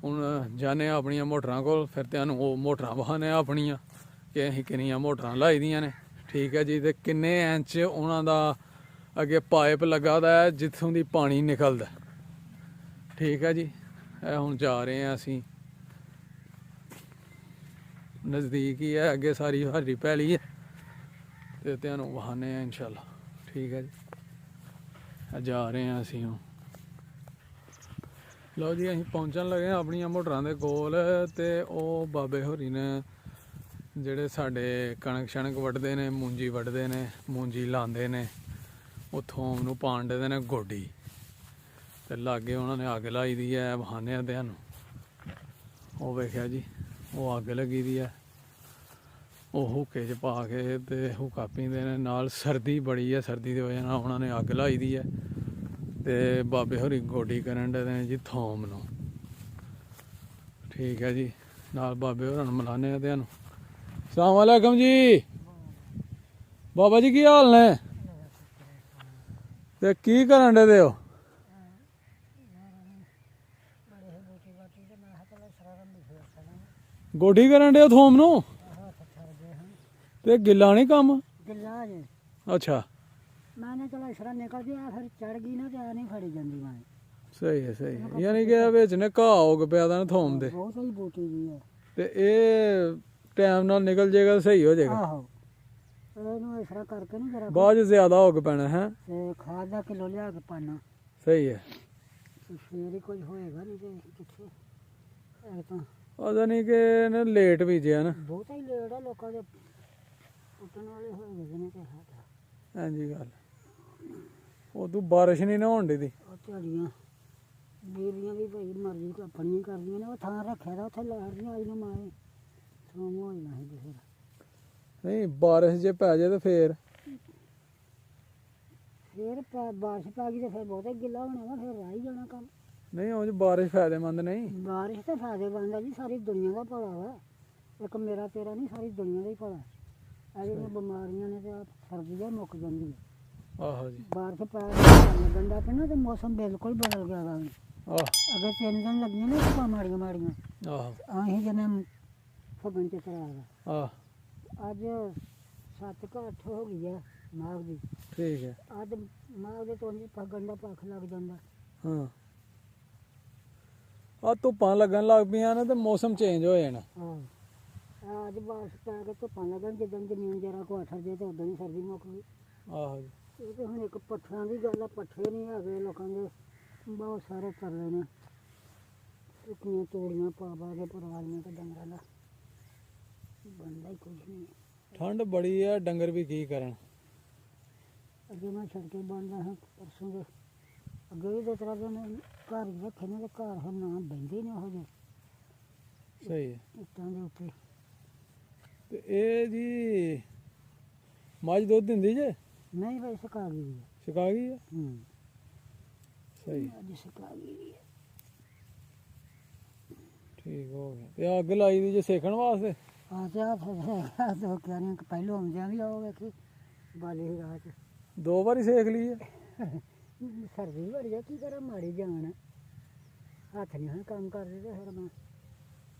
ਹੁਣ ਜਾਣੇ ਆਪਣੀਆਂ ਮੋਟਰਾਂ ਕੋਲ, ਫਿਰ ਤੁਹਾਨੂੰ ਉਹ ਮੋਟਰਾਂ ਵਹਾਨੇ ਆਪਣੀਆਂ ਕਿ ਅਸੀਂ ਕਿੰਨੀਆਂ ਮੋਟਰਾਂ ਲਾਈ ਦੀਆਂ ਨੇ। ਠੀਕ ਹੈ ਜੀ, ਤੇ ਕਿੰਨੇ ਇੰਚ ਉਹਨਾਂ ਦਾ ਅੱਗੇ ਪਾਈਪ ਲੱਗਾ ਦਾ ਹੈ ਜਿੱਥੋਂ ਦੀ ਪਾਣੀ ਨਿਕਲਦਾ। ਠੀਕ ਹੈ ਜੀ, ਇਹ ਹੁਣ ਜਾ ਰਹੇ ਹਾਂ ਅਸੀਂ, ਨਜ਼ਦੀਕ ਹੀ ਹੈ, ਅੱਗੇ ਸਾਰੀ ਹਰੀ ਪੈਲੀ ਹੈ ਤੇ ਤੁਹਾਨੂੰ ਵਹਾਨੇ ਆ ਇਨਸ਼ਾਅੱਲਾ। ਠੀਕ ਹੈ ਜੀ, ਜਾ ਰਹੇ ਹਾਂ ਅਸੀਂ ਹੁਣ। ਲਓ ਜੀ, ਅਸੀਂ ਪਹੁੰਚਣ ਲੱਗੇ ਹਾਂ ਆਪਣੀਆਂ ਮੋਟਰਾਂ ਦੇ ਕੋਲ, ਤੇ ਉਹ ਬਾਬੇ ਹੋਰੀ ਨੇ ਜਿਹੜੇ ਸਾਡੇ ਕਣਕ ਸ਼ਣਕ ਵੱਢਦੇ ਨੇ, ਮੂੰਜੀ ਵੱਢਦੇ ਨੇ, ਮੂੰਜੀ ਲਾਉਂਦੇ ਨੇ, ਉੱਥੋਂ ਉਹਨੂੰ ਪਾਣ ਦੇ ਨੇ ਗੋਡੀ, ਤੇ ਲਾਗੇ ਉਹਨਾਂ ਨੇ ਅੱਗ ਲਾਈ ਦੀ ਹੈ। ਵਹਾਨੇ ਤੇ ਸਾਨੂੰ ਉਹ ਵੇਖਿਆ ਜੀ, ਉਹ ਅੱਗ ਲੱਗੀ ਦੀ ਹੈ, ਉਹ ਹੁੱਕੇ 'ਚ ਪਾ ਕੇ ਤੇ ਹੁੱਕਾ ਪੀਂਦੇ ਨੇ। ਨਾਲ ਸਰਦੀ ਬੜੀ ਹੈ, ਸਰਦੀ ਦੀ ਵਜ੍ਹਾ ਨਾਲ ਉਹਨਾਂ ਨੇ ਅੱਗ ਲਾਈ ਦੀ ਹੈ, ਤੇ ਬਾਬੇ ਹੋਰੀ ਗੋਡੀ ਕਰਨ ਦੇ ਨੇ ਜੀ ਥੋਮ ਨੂੰ। ਠੀਕ ਹੈ ਜੀ, ਨਾਲ ਬਾਬੇ ਹੋਰਾਂ ਨੂੰ ਮਿਲਾਨੇ ਆ ਤੁਹਾਨੂੰ। ਸਲਾਮ ਵਾਲੇਕਮ ਜੀ, ਬਾਬਾ ਜੀ ਕੀ ਹਾਲ ਨੇ? ਤੇ ਕੀ ਕਰਨ ਦੇ ਹੋ? ਗੋਡੀ ਕਰਨ ਦੇ ਥੋਮ ਨੂੰ? ਤੇ ਗਿੱਲਾ ਨਹੀਂ ਕੰਮ? ਗਿੱਲਾ ਜੇ। ਅੱਛਾ, मैंने चलो इसरा निकल गया, फिर चढ़ गई ना तो आ नहीं फड़ी जाती मैं। ਸਹੀ ਹੈ ਸਹੀ ਹੈ। ਯਾਨੀ ਕਿ ਵਿੱਚ ਨੇ ਘਾਹ ਉਗ ਪਿਆ ਦਾ ਨਾ ਥੋਮ ਦੇ, बहुत सही बूटी जी है। ਤੇ ਇਹ ਟਾਈਮ ਨਾਲ ਨਿਕਲ ਜਾਏਗਾ, ਸਹੀ ਹੋ ਜਾਏਗਾ। आहो ਇਹਨੂੰ ਇਸ ਤਰ੍ਹਾਂ ਕਰਕੇ ਨਾ ਜਰਾ ਬਾਅਦ 'ਚ ਜ਼ਿਆਦਾ ਉਗ ਪੈਣਾ ਹੈ। ਤੇ ਖਾਦ ਦਾ ਕਿਲੋ ਲਿਆ ਕੇ ਪਾਣਾ, ਸਹੀ ਹੈ। ਤੇ ਫੇਰ ਹੀ ਕੁਝ ਹੋਏਗਾ, ਨਹੀਂ ਤੇ ਕਿੱਥੇ। ਇਹ ਤਾਂ ਉਹਦਾ ਨਹੀਂ ਕਿ ਇਹਨੇ ਲੇਟ ਬੀਜਿਆ ਨਾ, ਬਹੁਤਾ ਹੀ ਲੇਟ ਆ, ਲੋਕਾਂ ਦੇ ਪੁੱਟਣ ਵਾਲੇ ਹੋਏ ਗਏ ਨੇ। ਤੇ ਹਾਂਜੀ ਗੱਲ, ਉਦੋਂ ਬਾਰਿਸ਼ ਨਹੀਂ ਨਾ ਹੋਣ ਦੀ। ਉਹ ਝਾੜੀਆਂ ਬੀਬੀਆਂ ਵੀ ਭਾਈ ਮਰਜ਼ੀ ਆਪਣੀਆਂ ਕਰਦੀਆਂ ਨੇ। ਉਹ ਥਾਂ ਰੱਖਿਆ ਦਾ ਉੱਥੇ ਲਾੜਦੀਆਂ ਆਈ ਨੂੰ ਮਾਰੇ ਸੋਮ ਹੋ ਜਾਣਾ ਸੀ। ਫਿਰ ਨਹੀਂ ਬਾਰਿਸ਼ ਜੇ ਪੈ ਜਾਏ ਤਾਂ ਫੇਰ ਬਾਰਿਸ਼ ਪੈ ਗਈ ਤੇ ਫਿਰ ਬਹੁਤਾ ਗਿੱਲਾ ਹੋਣਾ ਵਾ, ਫਿਰ ਰਹਿ ਹੀ ਜਾਣਾ ਕੰਮ। ਨਹੀਂ ਉਹ 'ਚ ਬਾਰਿਸ਼ ਫਾਇਦੇਮੰਦ ਨਹੀਂ। ਬਾਰਿਸ਼ ਤਾਂ ਫਾਇਦੇਮੰਦ ਆ ਜੀ, ਸਾਰੀ ਦੁਨੀਆ ਦਾ ਭਲਾ ਵਾ। ਇੱਕ ਮੇਰਾ ਤੇਰਾ ਨਹੀਂ, ਸਾਰੀ ਦੁਨੀਆ ਦਾ ਹੀ ਭਲਾ। ਇਹ ਜਿਹੜੀਆਂ ਬਿਮਾਰੀਆਂ ਨੇ ਤੇ ਸਰਦੀ ਆ ਮੁੱਕ ਜਾਂਦੀ ਹੈ। ਆਹੋ ਜੀ, ਬਾਰਿਸ਼ ਪੈ ਗੰਡਾ ਪੈਣਾ ਤੇ ਮੌਸਮ ਬਿਲਕੁਲ ਬਦਲ ਗਿਆ ਵਾ। ਆਹ ਅੱਗੇ 3 ਦਿਨ ਲੱਗੀਆਂ ਨੇ ਧੁੱਪਾਂ ਮਾੜੀਆਂ ਮਾੜੀਆਂ, ਆਹੋ ਆਹੀ ਜਿਵੇਂ ਫਗਣ ਚ ਤਰਾ ਦਾ। ਆਹ ਅੱਜ 7 ਕੁ 8 ਹੋ ਗਈ ਆ ਮਾਘ ਦੀ। ਠੀਕ ਹੈ। ਅੱਜ ਮਾਘ ਦੇ ਤੋਂ ਫਗਣ ਦਾ ਪੱਖ ਲੱਗ ਜਾਂਦਾ। ਹਾਂ, ਆ ਧੁੱਪਾਂ ਲੱਗਣ ਲੱਗ ਪਈਆਂ ਨੇ ਤੇ ਮੌਸਮ ਚੇਂਜ ਹੋ ਜਾਣਾ। ਹਾਂ, ਅੱਜ ਬਾਰਿਸ਼ ਪੈ ਕੇ ਧੁੱਪਾਂ ਲੱਗਣ, ਜਿੱਦਾਂ ਜ਼ਮੀਨ ਜਰਾ ਕੋ ਅਠਰ ਜੇ ਤੇ ਉਦੋਂ ਹੀ ਸਰਦੀ ਮੁੱਕ ਗਈ। ਆਹੋ ਜੀ, ਇਹ ਤੇ ਹੁਣ ਇੱਕ ਪੱਠਿਆਂ ਦੀ ਗੱਲ ਆ, ਪੱਠੇ ਨਹੀਂ ਹੈਗੇ ਲੋਕਾਂ ਦੇ, ਬਹੁਤ ਸਾਰੇ ਤਰਲੇ ਨੇ। ਸੁੱਕੀਆਂ ਤੋੜੀਆਂ ਪਾ ਕੇ ਪਰਾਲੀਆਂ ਤੇ ਡੰਗਰਾਂ ਦਾ ਬਣਦਾ ਹੀ ਕੁਝ ਨਹੀਂ। ਠੰਡ ਬੜੀ ਆ, ਡੰਗਰ ਵੀ ਕੀ ਕਰਨ। ਅੱਗੇ ਮੈਂ ਸੜਕੇ ਬਣਦਾ ਹਾਂ ਪਰਸੋਂ ਦੇ, ਅੱਗੇ ਵੀ 2-3 ਦਿਨ ਘਰ ਹੀ ਰੱਖੇ ਨੇ, ਤੇ ਘਰ ਹੁਣ ਨਾ ਬਹਿੰਦੇ ਨੇ ਉਹੋ ਜਿਹੇ ਸਹੀ ਹੈ। ਇੱਟਾਂ ਦੇ ਉੱਤੇ। ਤੇ ਇਹ ਜੀ ਮੱਝ ਦੁੱਧ ਦਿੰਦੀ ਜੇ? ਨਹੀਂ ਭਾਈ ਸੁਕਾ ਗਈ ਹੈ। ਛਕਾ ਗਈ ਹੈ? ਸਹੀ, ਅੱਜ ਸੁਕਾ ਗਈ ਹੈ। ਠੀਕ ਹੋ ਗਿਆ। ਤੇ ਅੱਗ ਲਾਈ ਦੀ ਜੇ ਸੇਕਣ ਵਾਸਤੇ? ਆ ਤੇ ਆ ਦੋ ਕਿਆਰੀਆਂ ਪਹਿਲੋਂ ਆਉਂਦਿਆਂ ਵੀ ਆਓ ਵੇਖੀ ਬਾਲੇ ਹੀ ਰਾਤ 2 ਵਾਰੀ ਸੇਕ ਲਈ ਹੈ। ਸਰਦੀ ਬੜੀ ਆ, ਕੀ ਕਰਾਂ ਮਾੜੀ ਜਾਣ, ਹੱਥ ਨਹੀਂ ਹੁਣ ਕੰਮ ਕਰਦੇ ਤੇ ਫਿਰ ਮੈਂ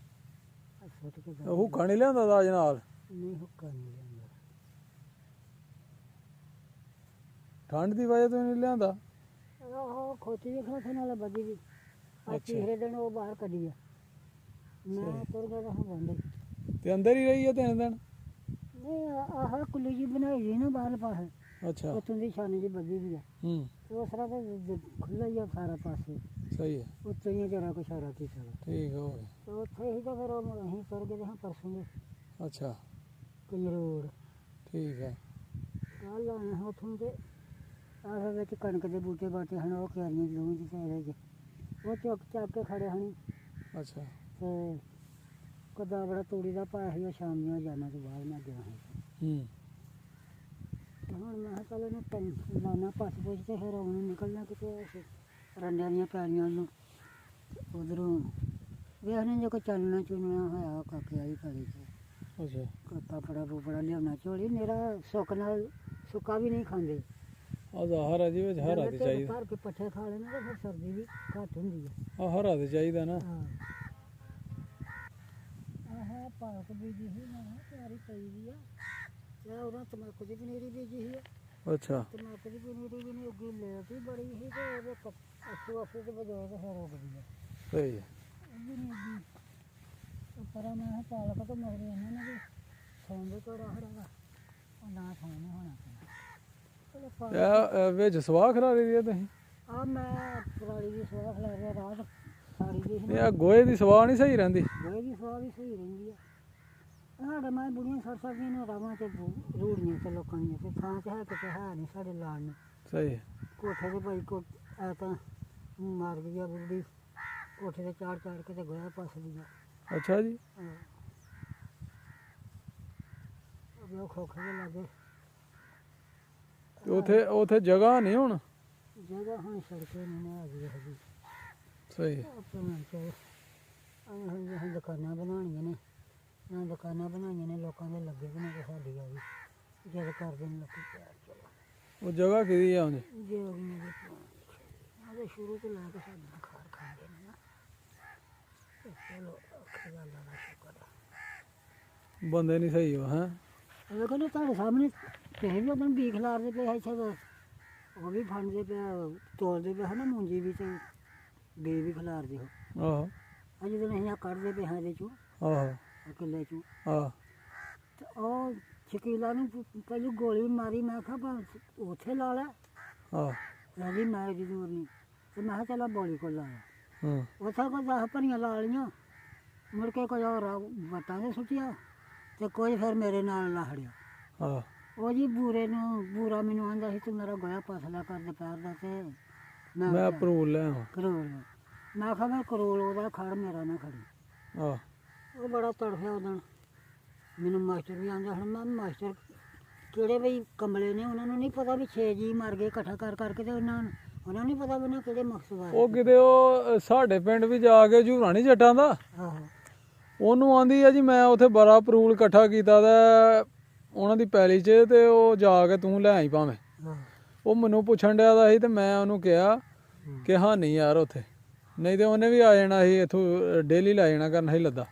ਸੁੱਟ ਕੇ ਹੁੱਕਾ ਨਹੀਂ ਲਿਆਂਦਾ ਦਾਜ ਨਾਲ? ਨਹੀਂ ਹੁੱਕਾ ਨਹੀਂ ਜਾਂਦਾ, ਠੰਡ ਦੀ ਵਜ੍ਹਾ ਤੋਂ ਨਹੀਂ ਲਿਆਂਦਾ? ਆਹੋ ਖੋਤੀ ਵੀ ਖਾਥੇ ਨਾਲ ਬੱਜੀ ਵੀ। ਅੱਛਾ। ਤੀਸਰੇ ਦਿਨ ਉਹ ਬਾਹਰ ਕੱਢੀ ਆ, ਮੈਂ ਤੁਰ ਗਿਆ ਤਾਂ ਬੰਦੇ ਤੇ ਅੰਦਰ ਹੀ ਰਹੀ ਹੈ 3 ਦਿਨ? ਨਹੀਂ ਆਹ ਕੁੱਲੀ ਜੀ ਬਣਾਈ ਜੀ ਨਾ ਬਾਹਰ ਪਾਸੇ, ਅੱਛਾ। ਉੱਥੋਂ ਦੀ ਛਾਨੀ ਜੀ ਬੱਜੀ ਵੀ ਆ। ਹੂੰ, ਉਸ ਤਰ੍ਹਾਂ ਤਾਂ ਖੁੱਲ੍ਹਾ ਹੀ ਆ ਸਾਰਾ ਪਾਸੇ, ਸਹੀ ਹੈ। ਉੱਤੋਂ ਹੀ ਜਰਾ ਕੁ ਸਾਰਾ ਕੀਤਾ ਵਾ। ਠੀਕ ਹੋ ਗਿਆ। ਤੇ ਉੱਥੇ ਹੀ ਤਾਂ ਫਿਰ ਅਸੀਂ ਤੁਰ ਗਏ ਹਾਂ ਪਰਸੋਂ ਦੇ ਅੱਛਾ, ਕਈ ਰੋਡ ਠੀਕ ਹੈ। ਕੱਲ੍ਹ ਆਏ ਹਾਂ ਉੱਥੋਂ, ਤੇ ਆਹ ਵਿੱਚ ਕਣਕ ਦੇ ਬੂਟੇ ਬਾਟੇ ਹਨ, ਉਹ ਕਿਆਰੀਆਂ ਦੋਵੇਂ ਦੀ ਸਾਈਡ 'ਚ ਉਹ ਚੱਕ ਕੇ ਖੜੇ ਹਨ। ਅੱਛਾ, ਤੇ ਕਦਾ ਬੜਾ ਤੂੜੀ ਦਾ ਪਾਇਆ ਸੀ, ਉਹ ਸ਼ਾਮ ਨੂੰ ਜਾਣਾ ਤੋਂ ਬਾਅਦ ਮੈਂ ਗਿਆ ਹਾਂ। ਹੂੰ, ਤੇ ਹੁਣ ਮੈਂ ਕਿਹਾ ਚੱਲ ਇਹਨੂੰ ਲਾਉਣਾ ਪੱਸ ਪੁੱਛ, ਤੇ ਫਿਰ ਉਹਨੂੰ ਨਿਕਲਣਾ ਕਿਤੇ ਰੰਡਿਆਂ ਦੀਆਂ ਪੈਲੀਆਂ ਨੂੰ। ਉੱਧਰੋਂ ਵੇਖਣੇ ਜੇ ਕੋਈ ਚੱਲਣਾ ਚੁਣਨਾ ਹੋਇਆ ਕਾਕੇ ਆਈ ਪੈਲੀ 'ਚ, ਅੱਛਾ, ਕੋਈ ਪਾਪੜਾ ਪੂਪੜਾ ਲਿਆਉਣਾ ਝੋਲੀ। ਮੇਰਾ ਸੁੱਕ ਨਾਲ ਸੁੱਕਾ ਵੀ ਨਹੀਂ ਖਾਂਦੇ, ਆ ਜ਼ਾਹਰ ਆ ਜੀ ਵਿੱਚ ਹਰਾ ਤੇ ਚਾਹੀਦਾ ਭਰ ਕੇ ਪੱਠੇ ਖਾ ਲੈਣੇ ਤੇ ਫਿਰ ਸਰਦੀ ਵੀ ਘੱਟ ਹੁੰਦੀ ਹੈ। ਆ ਹਰਾ ਤੇ ਚਾਹੀਦਾ ਨਾ। ਹਾਂ ਆਹ ਪਾਲਕ ਬੀਜੀ ਸੀ ਮੈਂ ਤਿਆਰੀ ਪਈ ਦੀ ਆ ਤੇ ਉਹਨਾਂ ਤਮਾਕੂ ਦੀ ਪਨੀਰੀ ਬੀਜੀ ਸੀ। ਅੱਛਾ ਤਮਾਕੂ ਦੀ ਪਨੀਰੀ ਵੀ ਨਹੀਂ ਉੱਗੀ, ਲੇਟ ਹੀ ਬੜੀ ਸੀ ਤੇ ਉਹਦੇ ਅੱਛੂ ਅੱਛੂ ਤੇ ਬਜਾਏ ਤੇ ਫਿਰ ਉੱਗ ਗਈ ਆ। ਸਹੀ ਹੈ। ਉਹ ਵੀ ਨਹੀਂ ਉੱਗੀ। ਪਰ ਮੈਂ ਕਿਹਾ ਪਾਲਕ ਤਾਂ ਮਗਰ ਇਹਨਾਂ ਨੇ ਵੀ ਖਾਣ ਦੇ ਤੋੜਾ ਹਰਾਗਾ ਉਹ ਨਾ ਖਾਣੇ ਹੋਣਾ ਚਲੋ ਇਹ ਵਿੱਚ ਸਵਾਹ ਖਰਾਰੀ ਦੀ ਆ ਤੁਸੀਂ? ਆ ਮੈਂ ਪਰਾਲੀ ਦੀ ਸਵਾਹ ਖਲਾ ਰਿਹਾ ਰਾਤ ਸਾਰੀ ਦੀ ਇਹ ਆ ਗੋਹੇ ਦੀ ਸਵਾਹ ਨਹੀਂ ਸਹੀ ਰਹਿੰਦੀ? ਗੋਹੇ ਦੀ ਸਵਾਹ ਵੀ ਸਹੀ ਰਹਿੰਦੀ ਆ। ਸਾਡੇ ਮਾਂ ਬੁੜੀਆਂ ਸਰ ਸਕਦੀਆਂ ਨੇ ਰਾਵਾਂ ਤੇ ਰੂੜੀਆਂ ਤੇ ਲੋਕਾਂ ਦੀਆਂ ਤੇ ਥਾਂ ਤੇ ਹੈ ਕਿਤੇ ਹੈ ਨਹੀਂ ਸਾਡੇ ਲਾਣ ਨੂੰ। ਸਹੀ ਹੈ। ਕੋਠੇ ਦੇ ਭਾਈ ਐ ਤਾਂ ਮਾਰ ਗਈ ਆ ਬੁੱਢੀ, ਕੋਠੇ ਤੇ ਚਾੜ ਚਾੜ ਕੇ ਤੇ ਗੋਹਾ ਪਸਦੀ ਆ। ਅੱਛਾ ਜੀ। ਉਹ ਖੋਖੇ ਦੇ ਲਾਗੇ ਤੇ ਉਥੇ ਜਗ੍ਹਾ ਨਹੀਂ ਹੁਣ? ਜਗ੍ਹਾ ਹੁਣ ਸੜਕੇ ਨਹੀਂ ਆ ਗਈ ਹਜੀ। ਸਹੀ ਹੈ। ਆਪਣਾ ਚਾਹ ਹੁਣ ਦੁਕਾਨਾਂ ਬਣਾਉਣੀਆਂ ਨੇ ਨਾ, ਦੁਕਾਨਾਂ ਬਣਾਈਆਂ ਨੇ ਲੋਕਾਂ ਦੇ ਲੱਗੇ ਬਣਾ ਕੇ ਸਾਡੀ ਆ ਗਈ ਜਦ ਕਰਦੇ ਨੇ ਲੋਕੀ ਪਿਆਰ। ਚਲੋ ਉਹ ਜਗ੍ਹਾ ਕਿਹਦੀ ਆ ਉਹਨੇ? ਜੇ ਉਹਦੇ ਸ਼ੁਰੂ ਤੋਂ ਲੈ ਕੇ ਸਾਡੇ ਖਾਰ ਖਾਂਦੇ ਨੇ ਨਾ। ਚਲੋ ਔਖੀ ਗੱਲ ਆ ਨਾ, ਸ਼ੁਕਰ ਆ। ਬੰਦੇ ਨਹੀਂ ਸਹੀ ਹੋ ਹੈ। ਉਹ ਕਹਿੰਦੇ ਤੁਹਾਡੇ ਸਾਹਮਣੇ ਕਿਸੇ ਵੀ ਉਦੋਂ ਬੀਖ ਲਾਰਦੇ ਪਏ ਇੱਥੇ ਉਹ ਵੀ ਫੰਡਦੇ ਪਿਆ ਤੋਲਦੇ ਪਏ ਹੈ ਨਾ, ਮੂੰਜੀ ਵੀ ਤੇ ਬੀ ਵੀ ਖਿਲਾਰਦੇ ਹੋ। ਆਹੋ ਅੱਜ ਜਦੋਂ ਅਸੀਂ ਆਹ ਕੱਢਦੇ ਪਏ ਹਾਂ ਇਹਦੇ ਚੋਂ ਆਹੋ ਕਿੱਲੇ ਚੋਂ ਆਹ ਤੇ ਉਹ ਸ਼ਕੀਲਾ ਨੂੰ ਪਹਿਲੀ ਗੋਲੀ ਮਾਰੀ। ਮੈਂ ਕਿਹਾ ਬਸ ਉੱਥੇ ਲਾ ਲੈ। ਆਹ ਕਹਿੰਦੀ ਮੈਂ ਇਹਦੀ ਦੂਰ ਨਹੀਂ ਤੇ ਮੈਂ ਕਿਹਾ ਚੱਲ ਬੋਲੀ ਕੋਲ ਲਾਇਆ। ਹਾਂ ਉੱਥੇ ਕੋਈ 10 ਭਰੀਆਂ ਲਾ ਲਈਆਂ, ਮੁੜ ਕੇ ਕੁਝ ਹੋਰ ਵਟਾਂ ਦੇ ਸੁੱਟਿਆ ਤੇ ਕੁਝ ਫਿਰ ਮੇਰੇ ਨਾਲ ਲਾਹੜਿਆ। ਆਹ ਉਹ ਜੀ ਬੂਰਾ ਮੈਨੂੰ ਆਂਦਾ ਸੀ ਤੂੰ ਮੇਰਾ ਗੋਇਆ ਪਸਲਾ ਕਰ ਦੁਪਹਿਰ ਦਾ ਤੇ ਮੈਂ ਅਪਰੂਵਲ ਲੈ ਆਵਾਂ। ਕਰੋਲ ਮੈਂ ਕਿਹਾ ਮੈਂ ਕਰੋਲ ਉਹਦਾ ਖੜ ਮੇਰਾ ਨਾ ਖੜੀ। ਆਹ ਉਹ ਬੜਾ ਤੜਫਿਆ ਉਦੋਂ। ਮੈਨੂੰ ਮਾਸਟਰ ਵੀ ਆਂਦਾ ਹੁਣ ਮੈਂ ਮਾਸਟਰ ਕਿਹੜੇ ਬਈ ਕਮਲੇ ਨੇ, ਉਹਨਾਂ ਨੂੰ ਨਹੀਂ ਪਤਾ ਵੀ 6 ਜੀ ਮਰ ਗਏ ਇਕੱਠਾ ਕਰ ਕਰਕੇ ਤੇ ਉਹਨਾਂ ਨੂੰ ਨਹੀਂ ਪਤਾ ਵੀ ਉਹਨਾਂ ਕਿਹੜੇ ਮਕਸਦ ਆ। ਉਹ ਕਿਤੇ ਉਹ ਸਾਡੇ ਪਿੰਡ ਵੀ ਜਾ ਕੇ ਝੂਰਾ ਨਹੀਂ ਜੱਟਾਂ ਦਾ, ਆਹੋ ਉਹਨੂੰ ਆਂਦੀ ਆ ਜੀ ਮੈਂ ਉੱਥੇ ਬੜਾ ਅਪਰੂਵਲ ਇਕੱਠਾ ਕੀਤਾ ਤਾਂ ਉਹਨਾਂ ਦੀ ਪੈਲੀ 'ਚ ਤੇ ਉਹ ਜਾ ਕੇ ਤੂੰ ਲੈ ਆਈ ਭਾਵੇਂ। ਉਹ ਮੈਨੂੰ ਪੁੱਛਣ ਡਿਆ ਦਾ ਸੀ ਤੇ ਮੈਂ ਉਹਨੂੰ ਕਿਹਾ ਕਿ ਹਾਂ ਨਹੀਂ ਯਾਰ ਉੱਥੇ, ਨਹੀਂ ਤੇ ਉਹਨੇ ਵੀ ਆ ਜਾਣਾ ਸੀ ਇੱਥੋਂ ਡੇਲੀ ਲੈ ਜਾਣਾ ਕਰਨਾ ਸੀ ਲੱਦਾ।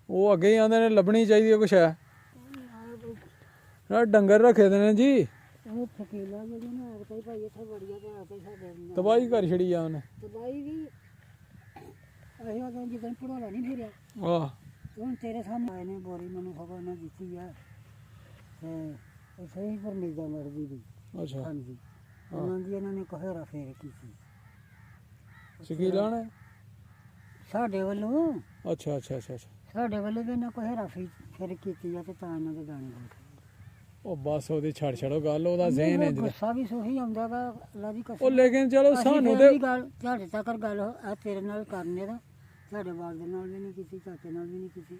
ਉਹ ਅੱਗੇ ਹੀ ਆਂਦੇ ਨੇ ਲੱਭਣੀ ਚਾਹੀਦੀ ਹੈ ਕੁਛ ਹੈ ਨਾ, ਡੰਗਰ ਰੱਖੇ ਦੇ ਨੇ ਜੀ। ਉਹ ਫਕੀਲਾ ਜਿਹੜੀ ਨਾ ਆ ਕੇ ਭਾਈ ਇੱਥੇ ਬੜੀਆ ਤੇ ਆ ਕੇ ਸਾਡੇ ਤਬਾਹੀ ਕਰ ਛੜੀ ਆ ਉਹਨੇ। ਦਵਾਈ ਵੀ ਅਸੀਂ ਉਦੋਂ ਜਿੱਦਣ ਪੜਾਉਣਾ ਨਹੀਂ ਫਿਰਿਆ ਆਹ ਹੁਣ ਤੇਰੇ ਸਾਹਮਣੇ ਆਏ ਨੇ ਬੋਰੀ ਮੈਨੂੰ ਖਬਰ ਉਹਨਾਂ ਦਿੱਤੀ ਆ ਤੇ ਇੱਥੇ ਹੀ ਪਰਮੀਜ਼ਾ ਮਰਦੀ ਦੀ। ਅੱਛਾ ਹਾਂਜੀ ਉਹਨਾਂ ਦੀ ਇਹਨਾਂ ਨੇ ਕੋਹਰਾ ਫੇਰ ਕੀਤੀ ਸ਼ਕੀਲਾ ਨੇ। ਸਾਡੇ ਵੱਲੋਂ ਅੱਛਾ ਅੱਛਾ ਅੱਛਾ ਅੱਛਾ ਸਾਡੇ ਵੱਲੋਂ ਵੀ ਇਹਨਾਂ ਕੋਹਰਾ ਫੇਰ ਕੀਤੀ ਆ ਤੇ ਤਾਂ ਇਹਨਾਂ ਦੇ ਦਾਣੇ ਬੈਠੇ। ਉਹ ਬਸ ਉਹਦੀ ਛੱਡ ਛੜੋ ਗੱਲ, ਉਹਦਾ ਜ਼ਹਿਨ ਇੰਜ ਦਾ। ਗੁੱਸਾ ਵੀ ਸੋਹੀ ਆਉਂਦਾ ਵਾ ਅੱਲਾ ਦੀ ਕਸਮ। ਉਹ ਲੇਕਿਨ ਚਲੋ ਸਾਨੂੰ ਤੇ ਤੇ ਗੱਲ ਤੁਹਾਡੇ ਤੱਕ ਗੱਲ ਆ ਤੇਰੇ ਨਾਲ ਕਰਨੇ ਦਾ, ਸਾਡੇ ਵਾਲਦੇ ਨਾਲ ਵੀ ਨਹੀਂ ਕੀਤੀ, ਚਾਚੇ ਨਾਲ ਵੀ ਨਹੀਂ ਕੀਤੀ।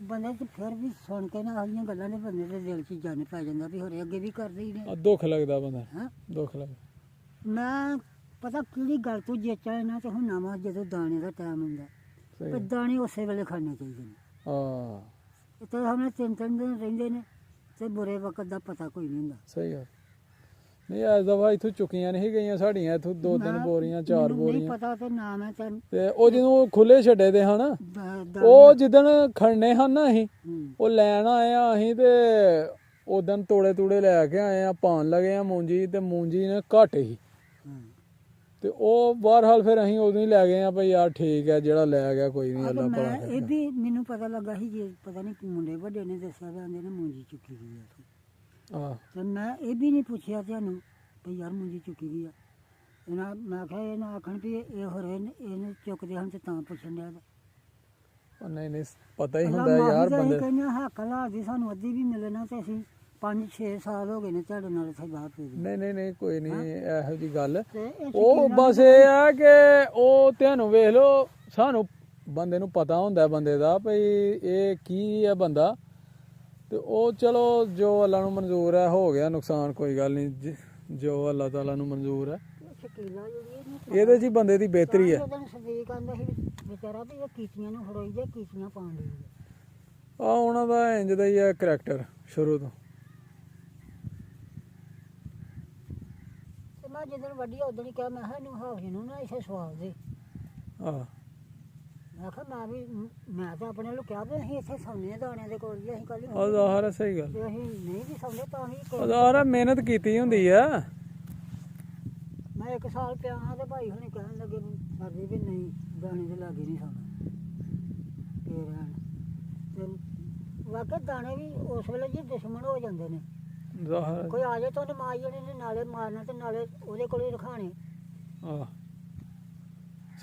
ਬੰਦੇ ਤੇ ਫਿਰ ਵੀ ਸੁਣ ਕੇ ਨਾ ਆਹੀਆਂ ਗੱਲਾਂ ਦੇ ਬੰਦੇ ਦੇ ਦਿਲ 'ਚ ਜਾਨ ਪੈ ਜਾਂਦਾ ਵੀ ਹੋਰੇ ਅੱਗੇ ਵੀ ਕਰਦੇ ਹੀ ਨੇ। ਦੁੱਖ ਲੱਗਦਾ ਬੰਦਾ, ਹੈਂ ਦੁੱਖ ਲੱਗਦਾ। ਮੈਂ ਪਤਾ ਕਿਹੜੀ ਗੱਲ ਤੋਂ ਜੇਚਾ ਇਹਨਾਂ ਤੇ ਹੁਣ ਨਵਾਂ ਜਦੋਂ ਦਾਣੇ ਦਾ ਟਾਈਮ ਹੁੰਦਾ ਸਹੀ ਤੇ ਦਾਣੇ ਉਸੇ ਵੇਲੇ ਖਾਣੇ ਚਾਹੀਦੇ ਨੇ। ਹਾਂ ਤੇ ਹਮਨੇ 3-3 ਦਿਨ ਰਹਿੰਦੇ ਨੇ ਤੇ ਬੁਰੇ ਵਕਤ ਦਾ ਪਤਾ ਕੋਈ ਨਹੀਂ ਹੁੰਦਾ। ਸਹੀ ਗੱਲ ਨਹੀਂ। ਐਸ ਦਫਾ ਇੱਥੋਂ ਚੁੱਕੀਆਂ ਨਹੀਂ ਗਈਆਂ ਸਾਡੀਆਂ, ਇੱਥੋਂ 2-3 ਬੋਰੀਆਂ 4 ਮੈਨੂੰ ਨਹੀਂ ਬੋਰੀਆਂ ਪਤਾ ਤੇ ਨਾ ਮੈਂ ਤੈਨੂੰ ਤੇ ਉਹ ਜਦੋਂ ਖੁੱਲੇ ਛੱਡੇ ਦੇ ਹਨ ਉਹ ਜਿੱਦਣ ਖੜਨੇ ਹਨ ਨਾ ਅਸੀਂ ਉਹ ਲੈਣ ਆਏ ਆ ਅਸੀਂ ਤੇ ਉਦਣ ਤੋੜੇ ਤੂੜੇ ਲੈ ਕੇ ਆਏ ਆ, ਪਾਣ ਲਗੇ ਆ ਮੂੰਜੀ ਤੇ ਮੂੰਜੀ ਨੇ ਘੱਟ ਹੀ ਤੇ ਉਹ ਬਹਰਹਾਲ ਫਿਰ ਅਸੀਂ ਉਦੋਂ ਹੀ ਲੈ ਗਏ ਆ ਭਈ ਯਾਰ ਠੀਕ ਹੈ ਜਿਹੜਾ ਲੈ ਗਿਆ ਕੋਈ ਨਹੀਂ ਅੱਲਾ ਭਲਾ ਮੈਂ ਇਹ ਵੀ ਮੈਨੂੰ ਪਤਾ ਲੱਗਾ ਸੀ ਜੇ ਪਤਾ ਨਹੀਂ ਮੁੰਡੇ ਵੱਡੇ ਨੇ ਦੱਸਿਆ ਵੀ ਆਂਦੇ ਨੇ ਮੂੰਜੀ ਚੁੱਕੀ ਗਈ ਆ। ਹਾਂ ਤੇ ਮੈਂ ਇਹ ਵੀ ਨਹੀਂ ਪੁੱਛਿਆ ਤੁਹਾਨੂੰ ਵੀ ਯਾਰ ਮੂੰਜੀ ਚੁੱਕੀ ਗਈ ਆ। ਇਹਨਾਂ ਮੈਂ ਕਿਹਾ ਇਹ ਨਾ ਆਖਣ ਵੀ ਇਹ ਹੋ ਰਹੇ ਨੇ ਇਹਨੂੰ ਚੁੱਕਦੇ ਹਨ ਤੇ ਤਾਂ ਪੁੱਛਣ ਡਿਆ। ਉਹ ਨਹੀਂ ਨਹੀਂ ਪਤਾ ਹੀ ਹੁੰਦਾ ਯਾਰ ਬੰਦੇ। ਕਹਿੰਦੇ ਹੱਕ ਲਾ ਦੀ ਸਾਨੂੰ ਅੱਧੀ ਵੀ ਮਿਲੇ ਨਾ ਤੇ ਅਸੀਂ 5-6 ਸਾਲ ਹੋ ਗਏ ਨੇ ਤੁਹਾਡੇ ਨਾਲ ਇੱਥੇ ਬਾਹਰ ਪਏ। ਨਹੀਂ ਨਹੀਂ ਨਹੀਂ ਕੋਈ ਨਹੀਂ ਇਹੋ ਜੀ ਗੱਲ। ਤੇ ਉਹ ਬਸ ਇਹ ਆ ਕਿ ਉਹ ਤੁਹਾਨੂੰ ਵੇਖ ਲਓ ਸਾਨੂੰ ਬੰਦੇ ਨੂੰ ਪਤਾ ਹੁੰਦਾ ਬੰਦੇ ਦਾ ਭਈ ਇਹ ਕੀ ਹੈ ਬੰਦਾ ਤੇ ਉਹ ਚਲੋ ਜੋ ਅੱਲਾ ਨੂੰ ਮਨਜ਼ੂਰ ਹੈ ਹੋ ਗਿਆ ਨੁਕਸਾਨ, ਕੋਈ ਗੱਲ ਨਹੀਂ, ਜੋ ਅੱਲਾ ਤਾਲਾ ਨੂੰ ਮਨਜ਼ੂਰ ਹੈ ਸ਼ਕੀਲਾ ਜਿਹੜੀ ਇਹਦੇ 'ਚ ਹੀ ਬੰਦੇ ਦੀ ਬਿਹਤਰੀ ਹੈ। ਉਹਦੋਂ ਸਦੀਕ ਆਂਦਾ ਸੀ ਵਿਚਾਰਾ ਵੀ ਇਹ ਕੀਤੀਆਂ ਨੂੰ ਫੜੋਈ ਜੇ ਕੀਤੀਆਂ ਪਾਉਣ ਲਈ ਆ ਉਹਨਾਂ ਦਾ ਇੰਜ ਦਾ ਹੀ ਹੈ ਕਰੈਕਟਰ ਸ਼ੁਰੂ ਤੋਂ। ਮੈਂ ਜਦੋਂ ਵੱਡੀ ਉਦੋਂ ਹੀ ਕਿਹਾ, ਮੈਂ ਕਿਹਾ ਇਹਨੂੰ ਹਾਵੀ ਨੂੰ ਨਾ ਇੱਥੇ ਸਵਾਲ ਦੇ। ਆਹ ਮੈਂ ਕਿਹਾ ਮੈਂ ਤਾਂ ਆਪਣੇ ਨੂੰ ਕਿਹਾ ਵੀ ਅਸੀਂ ਇੱਥੇ ਸੌਂਦੇ ਹਾਂ ਦਾਣਿਆਂ ਦੇ ਕੋਲ, ਵੀ ਅਸੀਂ ਕੱਲ ਉਹ ਜ਼ਾਹਰ ਹੈ, ਸਹੀ ਗੱਲ। ਤੇ ਅਸੀਂ ਨਹੀਂ ਵੀ ਸੌਂਦੇ ਤਾਂ ਵੀ ਉਹ ਜ਼ਾਹਰ ਹੈ, ਮਿਹਨਤ ਕੀਤੀ ਹੁੰਦੀ ਆ। ਮੈਂ 1 ਸਾਲ ਪਿਆ ਹਾਂ ਤੇ ਭਾਈ ਹੁਣੇ ਕਹਿਣ ਲੱਗੇ ਵੀ ਸਾਡੇ ਵੀ ਨਹੀਂ ਦਾਣੇ ਦੇ ਲਾਗੇ ਨਹੀਂ ਸੌਣਾ ਤੇ ਰਹਿਣ। ਤੇ ਵਾਕਿਆ ਦਾਣੇ ਵੀ ਉਸ ਵੇਲੇ ਜੀ ਦੁਸ਼ਮਣ ਹੋ ਜਾਂਦੇ ਨੇ। ਜ਼ਾਹਰ ਹੈ। ਕੋਈ ਆ ਜਾਏ ਤਾਂ ਉਹਨੇ ਮਾਰ ਜਾਣੇ ਨੇ, ਨਾਲੇ ਮਾਰਨਾ ਤੇ ਨਾਲੇ ਉਹਦੇ ਕੋਲ ਹੀ ਰਖਾਣੇ। ਆਹ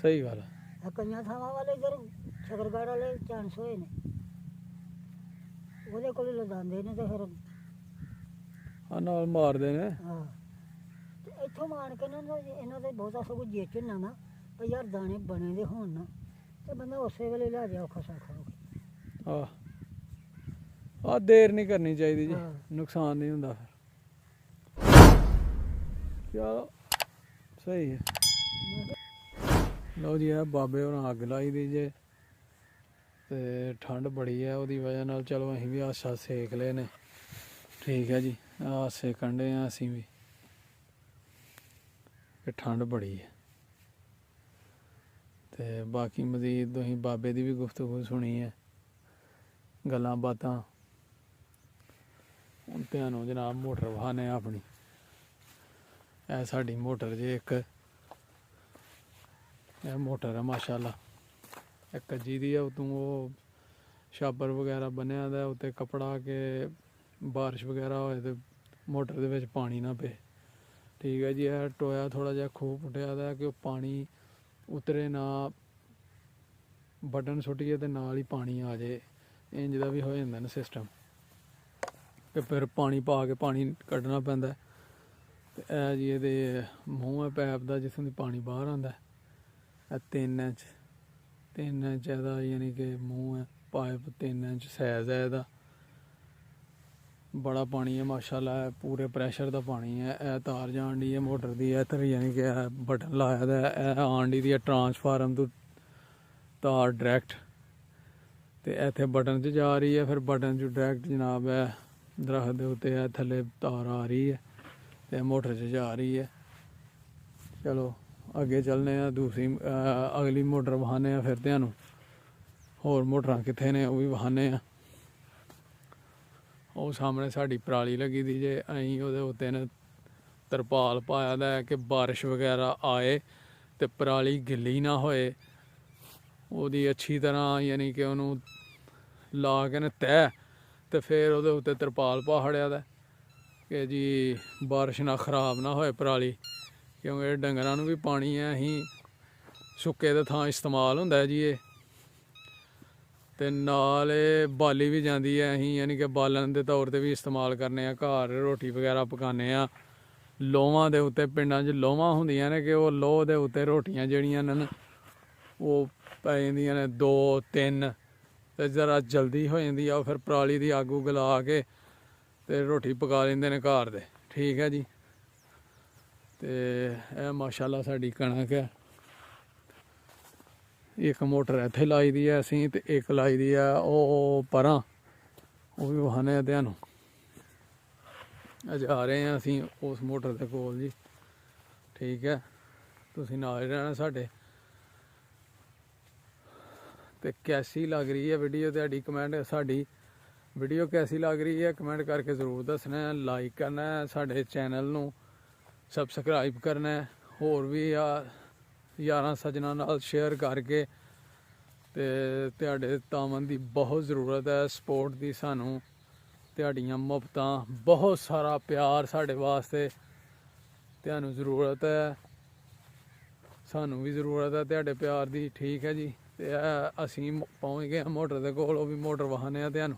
ਸਹੀ ਗੱਲ ਹੈ। ਆ ਕਈਆਂ ਥਾਵਾਂ ਵਾਲੇ ਇੱਧਰ ਸ਼ਕਰਗੜ੍ਹ ਵਾਲੇ ਚਾਂਸ ਹੋਏ ਨੇ, ਉਹਦੇ ਕੋਲ ਹੀ ਲਦਾਉਂਦੇ ਨੇ ਤੇ ਫਿਰ ਆ ਨਾਲ ਮਾਰਦੇ ਨੇ। ਹਾਂ ਤੇ ਇੱਥੋਂ ਮਾਰ ਕੇ ਇਹਨਾਂ ਦੇ ਬਹੁਤਾ ਸਗੋਂ ਜੇਚ ਨਾ ਨਾ ਵੀ ਯਾਰ ਦਾਣੇ ਬਣੇ ਦੇ ਹੋਣ ਨਾ, ਤੇ ਬੰਦਾ ਉਸੇ ਵੇਲੇ ਲੈ ਜਾ ਔਖਾ ਸੌਖਾ ਹੋ ਕੇ। ਆਹ ਦੇਰ ਨਹੀਂ ਕਰਨੀ ਚਾਹੀਦੀ ਜੀ, ਹਾਂ। ਨੁਕਸਾਨ ਨਹੀਂ ਹੁੰਦਾ ਫਿਰ। ਚਲੋ ਸਹੀ ਹੈ। ਲਓ ਜੀ, ਇਹ ਬਾਬੇ ਹੋਰਾਂ ਅੱਗ ਲਾਈ ਦੀ ਜੇ, ਤੇ ਠੰਡ ਬੜੀ ਹੈ ਉਹਦੀ ਵਜ੍ਹਾ ਨਾਲ। ਚਲੋ ਅਸੀਂ ਵੀ ਆਸਾ ਸੇਕ ਲਏ ਨੇ, ਠੀਕ ਹੈ ਜੀ। ਆਹ ਸੇਕਣ ਡੇ ਆ ਅਸੀਂ ਵੀ, ਕਿ ਠੰਡ ਬੜੀ ਹੈ। ਤੇ ਬਾਕੀ ਮਜ਼ੀਦ ਤੁਸੀਂ ਬਾਬੇ ਦੀ ਵੀ ਗੁਫ਼ਤਗੂ ਸੁਣੀ ਹੈ, ਗੱਲਾਂ ਬਾਤਾਂ। ਹੁਣ ਧਿਆਨੋਂ ਜਨਾਬ ਮੋਟਰ ਵਹਾਨੇ ਆਪਣੀ। ਇਹ ਸਾਡੀ ਮੋਟਰ ਜੇ ਇੱਕ, ਇਹ ਮੋਟਰ ਹੈ ਮਾਸ਼ਾਅੱਲਾ। ਇਹ ਕੱਜੀ ਦੀ ਹੈ, ਉਤੋਂ ਉਹ ਛਾਬਰ ਵਗੈਰਾ ਬੰਨਿਆ ਦਾ ਉੱਤੇ ਕੱਪੜਾ, ਕਿ ਬਾਰਿਸ਼ ਵਗੈਰਾ ਹੋਏ ਤੇ ਮੋਟਰ ਦੇ ਵਿੱਚ ਪਾਣੀ ਨਾ ਪਏ, ਠੀਕ ਹੈ ਜੀ। ਇਹ ਟੋਇਆ ਥੋੜ੍ਹਾ ਜਿਹਾ ਖੂਹ ਪੁੱਟਿਆ ਦਾ ਕਿ ਉਹ ਪਾਣੀ ਉਤਰੇ ਨਾ, ਬਟਨ ਸੁੱਟੀਏ ਤੇ ਨਾਲ ਹੀ ਪਾਣੀ ਆ ਜਾਏ। ਇੰਜ ਦਾ ਵੀ ਹੋ ਜਾਂਦਾ ਨਾ ਸਿਸਟਮ, ਕਿ ਫਿਰ ਪਾਣੀ ਪਾ ਕੇ ਪਾਣੀ ਕੱਢਣਾ ਪੈਂਦਾ। ਤੇ ਇਹ ਜੀ ਇਹਦੇ ਮੂੰਹ ਹੈ ਪੈਪ ਦਾ, ਜਿੱਥੋਂ ਦੀ ਪਾਣੀ ਬਾਹਰ ਆਉਂਦਾ। ਇਹ 3 ਇੰਚ ਇਹਦਾ ਯਾਨੀ ਕਿ ਮੂੰਹ ਹੈ, ਪਾਈਪ 3 ਇੰਚ ਸਾਈਜ਼ ਹੈ ਇਹਦਾ। ਬੜਾ ਪਾਣੀ ਹੈ ਮਾਸ਼ਾਅੱਲਾ, ਪੂਰੇ ਪ੍ਰੈਸ਼ਰ ਦਾ ਪਾਣੀ ਹੈ। ਇਹ ਤਾਰ ਜਾਣ ਦੀ ਹੈ ਮੋਟਰ ਦੀ, ਇੱਧਰ ਯਾਨੀ ਕਿ ਇਹ ਬਟਨ ਲਾਇਆ ਦਾ, ਇਹ ਆਉਣ ਦੀ ਹੈ ਟਰਾਂਸਫਾਰਮ ਤੋਂ ਤਾਰ ਡਾਇਰੈਕਟ, ਤੇ ਇੱਥੇ ਬਟਨ 'ਚ ਜਾ ਰਹੀ ਹੈ। ਫਿਰ ਬਟਨ 'ਚ ਡਾਇਰੈਕਟ ਜਨਾਬ ਹੈ ਦਰਖਤ ਦੇ ਉੱਤੇ ਇਹ ਥੱਲੇ ਤਾਰ ਆ ਰਹੀ ਹੈ ਤੇ ਮੋਟਰ 'ਚ ਜਾ ਰਹੀ ਹੈ। ਚਲੋ ਅੱਗੇ ਚੱਲਦੇ ਆ, ਦੂਸਰੀ ਅਗਲੀ ਮੋਟਰ ਵਹਾਨੇ ਆ ਫਿਰ ਤੁਹਾਨੂੰ। ਹੋਰ ਮੋਟਰਾਂ ਕਿੱਥੇ ਨੇ ਉਹ ਵੀ ਵਹਾਨੇ ਆ। ਉਹ ਸਾਹਮਣੇ ਸਾਡੀ ਪਰਾਲੀ ਲੱਗੀ ਦੀ ਜੇ, ਅਸੀਂ ਉਹਦੇ ਉੱਤੇ ਨੇ ਤਰਪਾਲ ਪਾਇਆ ਦਾ ਕਿ ਬਾਰਿਸ਼ ਵਗੈਰਾ ਆਏ ਤੇ ਪਰਾਲੀ ਗਿੱਲੀ ਨਾ ਹੋਏ। ਉਹਦੀ ਅੱਛੀ ਤਰ੍ਹਾਂ ਯਾਨੀ ਕਿ ਉਹਨੂੰ ਲਾ ਕੇ ਨਾ ਤਹਿ, ਤੇ ਫਿਰ ਉਹਦੇ ਉੱਤੇ ਤਰਪਾਲ ਪਾਹੜਿਆ ਦਾ ਕਿ ਜੀ ਬਾਰਿਸ਼ ਨਾ ਖ਼ਰਾਬ ਨਾ ਹੋਏ ਪਰਾਲੀ, ਕਿਉਂਕਿ ਡੰਗਰਾਂ ਨੂੰ ਵੀ ਪਾਣੀ ਹੈ। ਅਸੀਂ ਸੁੱਕੇ ਦੇ ਥਾਂ ਇਸਤੇਮਾਲ ਹੁੰਦਾ ਹੈ ਜੀ ਇਹ, ਤੇ ਨਾਲ ਇਹ ਬਾਲੀ ਵੀ ਜਾਂਦੀ ਹੈ। ਅਸੀਂ ਯਾਨੀ ਕਿ ਬਾਲਣ ਦੇ ਤੌਰ 'ਤੇ ਵੀ ਇਸਤੇਮਾਲ ਕਰਨੇ ਆ, ਘਰ ਰੋਟੀ ਵਗੈਰਾ ਪਕਾਉਂਦੇ ਆ। ਲੋਹਾਂ ਦੇ ਉੱਤੇ, ਪਿੰਡਾਂ 'ਚ ਲੋਹਾਂ ਹੁੰਦੀਆਂ ਨੇ ਕਿ ਉਹ ਲੋਹ ਦੇ ਉੱਤੇ ਰੋਟੀਆਂ ਜਿਹੜੀਆਂ ਨੇ ਉਹ ਪੈ ਜਾਂਦੀਆਂ ਨੇ 2-3, ਤੇ ਜ਼ਰਾ ਜਲਦੀ ਹੋ ਜਾਂਦੀ ਆ। ਉਹ ਫਿਰ ਪਰਾਲੀ ਦੀ ਅੱਗ ਉੱਗ ਲਾ ਕੇ ਤੇ ਰੋਟੀ ਪਕਾ ਲੈਂਦੇ ਨੇ ਘਰ ਦੇ, ਠੀਕ ਹੈ ਜੀ। ਤੇ ਇਹ ਮਾਸ਼ਾਅੱਲਾ ਸਾਡੀ ਕਣਕ ਹੈ। ਇੱਕ ਮੋਟਰ ਇੱਥੇ ਲਾਈ ਦੀ ਹੈ ਅਸੀਂ, ਤੇ ਇੱਕ ਲਾਈ ਦੀ ਆ ਉਹ ਪਰਾਂ, ਉਹ ਵੀ ਵਹਾਨੇ ਆ ਤੁਹਾਨੂੰ। ਅੱਜ ਆ ਰਹੇ ਹਾਂ ਅਸੀਂ ਉਸ ਮੋਟਰ ਦੇ ਕੋਲ ਜੀ, ਠੀਕ ਹੈ। ਤੁਸੀਂ ਨਾਲ ਹੀ ਰਹਿਣਾ ਸਾਡੇ। ਤੇ ਕੈਸੀ ਲੱਗ ਰਹੀ ਹੈ ਵੀਡੀਓ ਤੁਹਾਡੀ, ਕਮੈਂਟ ਸਾਡੀ ਵੀਡੀਓ ਕੈਸੀ ਲੱਗ ਰਹੀ ਹੈ ਕਮੈਂਟ ਕਰਕੇ ਜ਼ਰੂਰ ਦੱਸਣਾ। ਲਾਈਕ ਕਰਨਾ, ਸਾਡੇ ਚੈਨਲ ਨੂੰ ਸਬਸਕ੍ਰਾਈਬ ਕਰਨਾ, ਹੋਰ ਵੀ ਯਾਰਾਂ ਸੱਜਣਾ ਨਾਲ ਸ਼ੇਅਰ ਕਰਕੇ। ਤੇ ਤੁਹਾਡੇ ਤਾਮਨ ਦੀ ਬਹੁਤ ਜ਼ਰੂਰਤ ਹੈ, ਸਪੋਰਟ ਦੀ। ਸਾਨੂੰ ਤੁਹਾਡੀਆਂ ਮੁਹੱਬਤਾਂ, ਬਹੁਤ ਸਾਰਾ ਪਿਆਰ ਸਾਡੇ ਵਾਸਤੇ ਤੁਹਾਨੂੰ ਜ਼ਰੂਰਤ ਹੈ, ਸਾਨੂੰ ਵੀ ਜ਼ਰੂਰਤ ਹੈ ਤੁਹਾਡੇ ਪਿਆਰ ਦੀ, ਠੀਕ ਹੈ ਜੀ। ਤੇ ਅਸੀਂ ਪਹੁੰਚ ਗਏ ਮੋਟਰ ਦੇ ਕੋਲ, ਉਹ ਵੀ ਮੋਟਰ ਵਹਾਨੇ ਆ ਤੁਹਾਨੂੰ,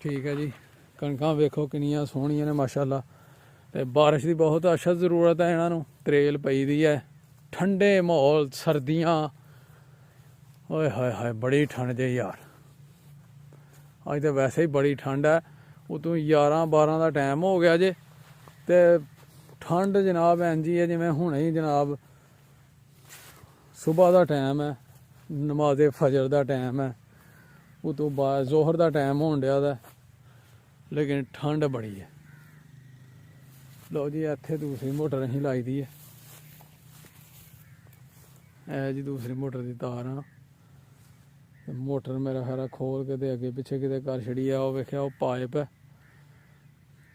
ਠੀਕ ਹੈ ਜੀ। ਕਣਕਾਂ ਵੇਖੋ ਕਿੰਨੀਆਂ ਸੋਹਣੀਆਂ ਨੇ ਮਾਸ਼ਾਅੱਲਾ। ਤੇ ਬਾਰਿਸ਼ ਦੀ ਬਹੁਤ ਅਸ਼ਦ ਜ਼ਰੂਰਤ ਹੈ ਇਹਨਾਂ ਨੂੰ, ਤਰੇਲ ਪਈ ਦੀ ਹੈ। ਠੰਡੇ ਮਾਹੌਲ, ਸਰਦੀਆਂ, ਓਏ ਹਾਏ ਹਾਏ ਬੜੀ ਠੰਡ ਜੇ ਯਾਰ। ਅੱਜ ਤਾਂ ਵੈਸੇ ਹੀ ਬੜੀ ਠੰਡ ਹੈ, ਉਤੋਂ 11-12 ਦਾ ਟਾਈਮ ਹੋ ਗਿਆ ਜੇ, ਤੇ ਠੰਡ ਜਨਾਬ ਇੰਝ ਹੀ ਹੈ ਜਿਵੇਂ ਹੁਣੇ ਹੀ ਜਨਾਬ ਸੁਬਾਹ ਦਾ ਟਾਈਮ ਹੈ, ਨਮਾਜ਼ੇ ਫਜਰ ਦਾ ਟਾਈਮ ਹੈ, ਉਤੋਂ ਬਾਅਦ ਜ਼ੋਹਰ ਦਾ ਟਾਈਮ ਹੋਣ ਡਿਆ ਦਾ, ਲੇਕਿਨ ਠੰਡ ਬੜੀ ਹੈ। ਲਓ ਜੀ ਇੱਥੇ ਦੂਸਰੀ ਮੋਟਰ ਅਸੀਂ ਲਾਈ ਦੀ ਹੈ। ਇਹ ਜੀ ਦੂਸਰੀ ਮੋਟਰ ਦੀ ਤਾਰ ਆ। ਤੇ ਮੋਟਰ ਮੇਰਾ ਖਰਾ ਖੋਲ ਕੇ ਤੇ ਅੱਗੇ ਪਿੱਛੇ ਕਿਤੇ ਕਰ ਛੜੀ ਆ। ਉਹ ਵੇਖਿਆ ਉਹ ਪਾਈਪ ਹੈ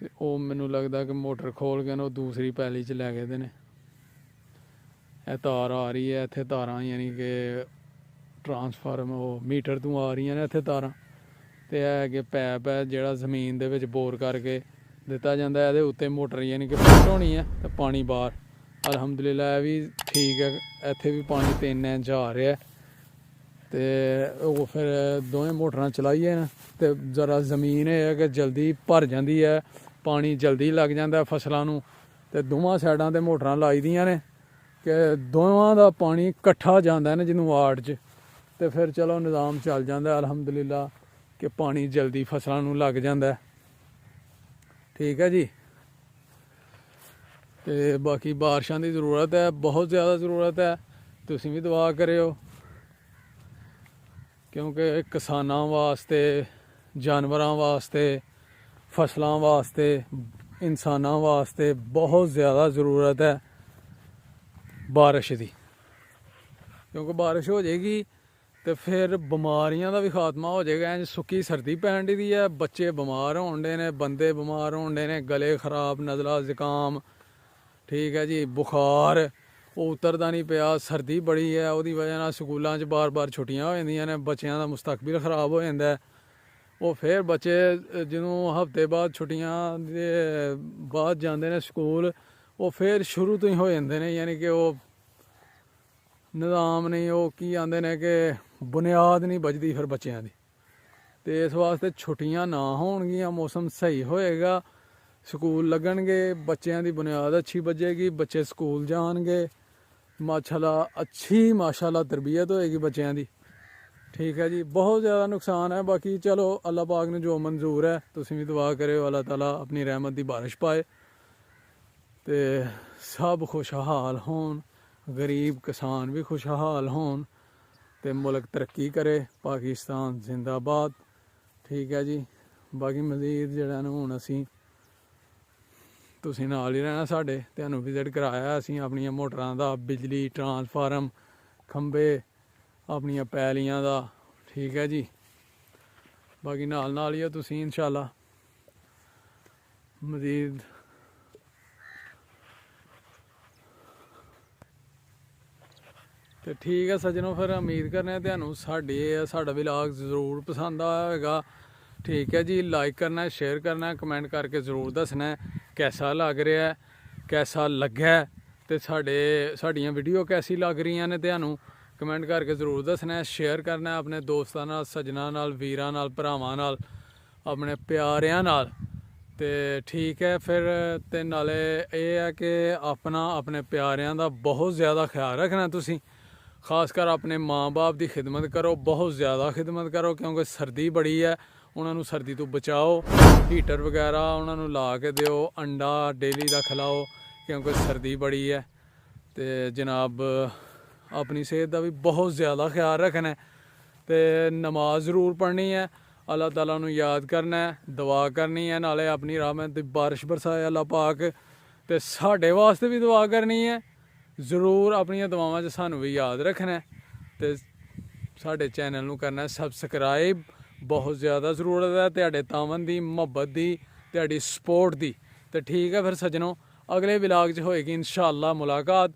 ਤੇ ਉਹ ਮੈਨੂੰ ਲੱਗਦਾ ਕਿ ਮੋਟਰ ਖੋਲ ਕੇ ਨਾ ਉਹ ਦੂਸਰੀ ਪੈਲੀ 'ਚ ਲੈ ਗਏ ਦੇ ਨੇ। ਇਹ ਤਾਰ ਆ ਰਹੀ ਹੈ ਇੱਥੇ, ਤਾਰਾਂ ਯਾਨੀ ਕਿ ਟਰਾਂਸਫਾਰਮ ਉਹ ਮੀਟਰ ਤੋਂ ਆ ਰਹੀਆਂ ਨੇ ਇੱਥੇ ਤਾਰਾਂ। ਤੇ ਇਹ ਅੱਗੇ ਪੈਪ ਹੈ ਜਿਹੜਾ ਜ਼ਮੀਨ ਦੇ ਵਿੱਚ ਬੋਰ ਕਰਕੇ ਦਿੱਤਾ ਜਾਂਦਾ। ਇਹਦੇ ਉੱਤੇ ਮੋਟਰ ਯਾਨੀ ਕਿ ਫਿੱਟ ਹੋਣੀ ਹੈ ਤੇ ਪਾਣੀ ਬਾਹਰ। ਅਲਹਮਦੁਲਿਲਾ ਇਹ ਵੀ ਠੀਕ ਹੈ। ਇੱਥੇ ਵੀ ਪਾਣੀ 3 ਇੰਚ ਆ ਰਿਹਾ ਤੇ ਉਹ ਫਿਰ ਦੋਵੇਂ ਮੋਟਰਾਂ ਚਲਾਈਏ ਨਾ ਤੇ ਜ਼ਰਾ ਜ਼ਮੀਨ ਇਹ ਹੈ ਕਿ ਜਲਦੀ ਭਰ ਜਾਂਦੀ ਹੈ, ਪਾਣੀ ਜਲਦੀ ਲੱਗ ਜਾਂਦਾ ਫਸਲਾਂ ਨੂੰ। ਤੇ ਦੋਵਾਂ ਸਾਈਡਾਂ 'ਤੇ ਮੋਟਰਾਂ ਲਾਈ ਦੀਆਂ ਨੇ ਕਿ ਦੋਵਾਂ ਦਾ ਪਾਣੀ ਇਕੱਠਾ ਜਾਂਦਾ ਨਾ ਜਿਹਨੂੰ ਵਾਰਡ 'ਚ, ਤੇ ਫਿਰ ਚਲੋ ਨਿਜ਼ਾਮ ਚੱਲ ਜਾਂਦਾ ਅਲਹਮਦੁਲਿਲਾ ਕਿ ਪਾਣੀ ਜਲਦੀ ਫਸਲਾਂ ਨੂੰ ਲੱਗ ਜਾਂਦਾ। ਠੀਕ ਹੈ ਜੀ। ਤੇ ਬਾਕੀ ਬਾਰਿਸ਼ਾਂ ਦੀ ਜ਼ਰੂਰਤ ਹੈ, ਬਹੁਤ ਜ਼ਿਆਦਾ ਜ਼ਰੂਰਤ ਹੈ। ਤੁਸੀਂ ਵੀ ਦੁਆ ਕਰਿਓ ਕਿਉਂਕਿ ਕਿਸਾਨਾਂ ਵਾਸਤੇ, ਜਾਨਵਰਾਂ ਵਾਸਤੇ, ਫਸਲਾਂ ਵਾਸਤੇ, ਇਨਸਾਨਾਂ ਵਾਸਤੇ ਬਹੁਤ ਜ਼ਿਆਦਾ ਜ਼ਰੂਰਤ ਹੈ ਬਾਰਿਸ਼ ਦੀ। ਕਿਉਂਕਿ ਬਾਰਿਸ਼ ਹੋ ਜਾਏਗੀ ਤੇ ਫਿਰ ਬਿਮਾਰੀਆਂ ਦਾ ਵੀ ਖਾਤਮਾ ਹੋ ਜਾਏਗਾ। ਇੰਝ ਸੁੱਕੀ ਸਰਦੀ ਪੈਣ ਦੀ ਹੈ, ਬੱਚੇ ਬਿਮਾਰ ਹੋਣ ਡੇ ਨੇ, ਬੰਦੇ ਬਿਮਾਰ ਹੋਣ ਡੇ ਨੇ, ਗਲੇ ਖਰਾਬ, ਨਜ਼ਲਾ, ਜ਼ੁਕਾਮ, ਠੀਕ ਹੈ ਜੀ, ਬੁਖਾਰ ਉਹ ਉਤਰਦਾ ਨਹੀਂ ਪਿਆ। ਸਰਦੀ ਬੜੀ ਹੈ, ਉਹਦੀ ਵਜ੍ਹਾ ਨਾਲ ਸਕੂਲਾਂ 'ਚ ਬਾਰ-ਬਾਰ ਛੁੱਟੀਆਂ ਹੋ ਜਾਂਦੀਆਂ ਨੇ, ਬੱਚਿਆਂ ਦਾ ਮੁਸਤਕਬਲ ਖਰਾਬ ਹੋ ਜਾਂਦਾ। ਉਹ ਫਿਰ ਬੱਚੇ ਜਦੋਂ ਹਫ਼ਤੇ ਬਾਅਦ ਛੁੱਟੀਆਂ ਦੇ ਬਾਅਦ ਜਾਂਦੇ ਨੇ ਸਕੂਲ, ਉਹ ਫਿਰ ਸ਼ੁਰੂ ਤੋਂ ਹੀ ਹੋ ਜਾਂਦੇ ਨੇ, ਯਾਨੀ ਕਿ ਉਹ ਨਿਜ਼ਾਮ ਨਹੀਂ, ਉਹ ਕੀ ਆਂਦੇ ਨੇ ਕਿ ਬੁਨਿਆਦ ਨਹੀਂ ਬਚਦੀ ਫਿਰ ਬੱਚਿਆਂ ਦੀ। ਤੇ ਇਸ ਵਾਸਤੇ ਛੁੱਟੀਆਂ ਨਾ ਹੋਣਗੀਆਂ, ਮੌਸਮ ਸਹੀ ਹੋਏਗਾ, ਸਕੂਲ ਲੱਗਣਗੇ, ਬੱਚਿਆਂ ਦੀ ਬੁਨਿਆਦ ਅੱਛੀ ਬਚੇਗੀ, ਬੱਚੇ ਸਕੂਲ ਜਾਣਗੇ, ਮਾਸ਼ਾਅੱਲਾ ਅੱਛੀ ਮਾਸ਼ਾਅੱਲਾ ਤਰਬੀਅਤ ਹੋਏਗੀ ਬੱਚਿਆਂ ਦੀ। ਠੀਕ ਹੈ ਜੀ। ਬਹੁਤ ਜ਼ਿਆਦਾ ਨੁਕਸਾਨ ਹੈ। ਬਾਕੀ ਚਲੋ ਅੱਲਾਹ ਪਾਕ ਨੂੰ ਜੋ ਮਨਜ਼ੂਰ ਹੈ। ਤੁਸੀਂ ਵੀ ਦੁਆ ਕਰਿਓ ਅੱਲਾਹ ਤਾਲਾ ਆਪਣੀ ਰਹਿਮਤ ਦੀ ਬਾਰਿਸ਼ ਪਾਏ ਤੇ ਸਭ ਖੁਸ਼ਹਾਲ ਹੋਣ, ਗਰੀਬ ਕਿਸਾਨ ਵੀ ਖੁਸ਼ਹਾਲ ਹੋਣ ਤੇ ਮੁਲਕ ਤਰੱਕੀ ਕਰੇ। ਪਾਕਿਸਤਾਨ ਜ਼ਿੰਦਾਬਾਦ। ਠੀਕ ਹੈ ਜੀ। ਬਾਕੀ ਮਜ਼ੀਦ ਜਿਹੜਾ ਨਾ ਹੁਣ ਅਸੀਂ ਤੁਸੀਂ ਨਾਲ ਹੀ ਰਹਿਣਾ ਸਾਡੇ, ਤੁਹਾਨੂੰ ਵਿਜ਼ਿਟ ਕਰਾਇਆ ਅਸੀਂ ਆਪਣੀਆਂ ਮੋਟਰਾਂ ਦਾ, ਬਿਜਲੀ, ਟਰਾਂਸਫਾਰਮ, ਖੰਭੇ, ਆਪਣੀਆਂ ਪੈਲੀਆਂ ਦਾ। ਠੀਕ ਹੈ ਜੀ। ਬਾਕੀ ਨਾਲ ਹੀ ਹੋ ਤੁਸੀਂ ਇਨਸ਼ਾਅੱਲਾ ਮਜ਼ੀਦ। ਤੇ ਠੀਕ ਹੈ ਸੱਜਣੋ, ਫਿਰ ਉਮੀਦ ਕਰਨੇ ਤੁਹਾਨੂੰ ਸਾਡਾ ਵਲੌਗ ਜ਼ਰੂਰ ਪਸੰਦ ਆਇਆ ਹੋਵੇਗਾ। ਠੀਕ ਹੈ ਜੀ। ਲਾਈਕ ਕਰਨਾ, ਸ਼ੇਅਰ ਕਰਨਾ, ਕਮੈਂਟ ਕਰਕੇ ਜ਼ਰੂਰ ਦੱਸਣਾ ਕੈਸਾ ਲੱਗ ਰਿਹਾ, ਕੈਸਾ ਲੱਗਾ, ਤੇ ਸਾਡੀਆਂ ਵੀਡੀਓ ਕੈਸੀ ਲੱਗ ਰਹੀਆਂ ਨੇ ਤੁਹਾਨੂੰ ਕਮੈਂਟ ਕਰਕੇ ਜ਼ਰੂਰ ਦੱਸਣਾ। ਸ਼ੇਅਰ ਕਰਨਾ ਆਪਣੇ ਦੋਸਤਾਂ ਨਾਲ, ਸੱਜਣਾਂ ਨਾਲ, ਵੀਰਾਂ ਨਾਲ, ਭਰਾਵਾਂ ਨਾਲ, ਆਪਣੇ ਪਿਆਰਿਆਂ ਨਾਲ। ਤੇ ਠੀਕ ਹੈ ਫਿਰ। ਤੇ ਨਾਲੇ ਇਹ ਹੈ ਕਿ ਆਪਣੇ ਪਿਆਰਿਆਂ ਦਾ ਬਹੁਤ ਜ਼ਿਆਦਾ ਖਿਆਲ ਰੱਖਣਾ ਤੁਸੀਂ, ਖਾਸ ਕਰ ਆਪਣੇ ਮਾਂ-ਬਾਪ ਦੀ ਖਿਦਮਤ ਕਰੋ, ਬਹੁਤ ਜ਼ਿਆਦਾ ਖਿਦਮਤ ਕਰੋ ਕਿਉਂਕਿ ਸਰਦੀ ਬੜੀ ਹੈ। ਉਹਨਾਂ ਨੂੰ ਸਰਦੀ ਤੋਂ ਬਚਾਓ, ਹੀਟਰ ਵਗੈਰਾ ਉਹਨਾਂ ਨੂੰ ਲਾ ਕੇ ਦਿਓ, ਅੰਡਾ ਡੇਲੀ ਦਾ ਖਿਲਾਓ ਕਿਉਂਕਿ ਸਰਦੀ ਬੜੀ ਹੈ। ਤੇ ਜਨਾਬ ਆਪਣੀ ਸਿਹਤ ਦਾ ਵੀ ਬਹੁਤ ਜ਼ਿਆਦਾ ਖਿਆਲ ਰੱਖਣਾ ਤੇ ਨਮਾਜ਼ ਜ਼ਰੂਰ ਪੜ੍ਹਨੀ ਹੈ, ਅੱਲਾਹ ਤਾਲਾ ਨੂੰ ਯਾਦ ਕਰਨਾ, ਦੁਆ ਕਰਨੀ ਹੈ, ਨਾਲੇ ਆਪਣੀ ਰਹਿਮਤ ਦੀ ਬਾਰਿਸ਼ ਬਰਸਾਏ ਅੱਲਾਹ ਪਾਕ। ਤੇ ਸਾਡੇ ਵਾਸਤੇ ਵੀ ਦੁਆ ਕਰਨੀ ਹੈ ਜ਼ਰੂਰ, ਆਪਣੀਆਂ ਦੁਆਵਾਂ 'ਚ ਸਾਨੂੰ ਵੀ ਯਾਦ ਰੱਖਣਾ ਤੇ ਸਾਡੇ ਚੈਨਲ ਨੂੰ ਕਰਨਾ ਸਬਸਕ੍ਰਾਈਬ। ਬਹੁਤ ਜ਼ਿਆਦਾ ਜ਼ਰੂਰਤ ਹੈ ਤੁਹਾਡੇ ਤਾਵਨ ਦੀ, ਮੁਹੱਬਤ ਦੀ, ਤੁਹਾਡੀ ਸਪੋਰਟ ਦੀ। ਤੇ ਠੀਕ ਹੈ ਫਿਰ ਸੱਜਣੋ, ਅਗਲੇ ਵਲੌਗ 'ਚ ਹੋਏਗੀ ਇਨਸ਼ਾਅੱਲਾ ਮੁਲਾਕਾਤ।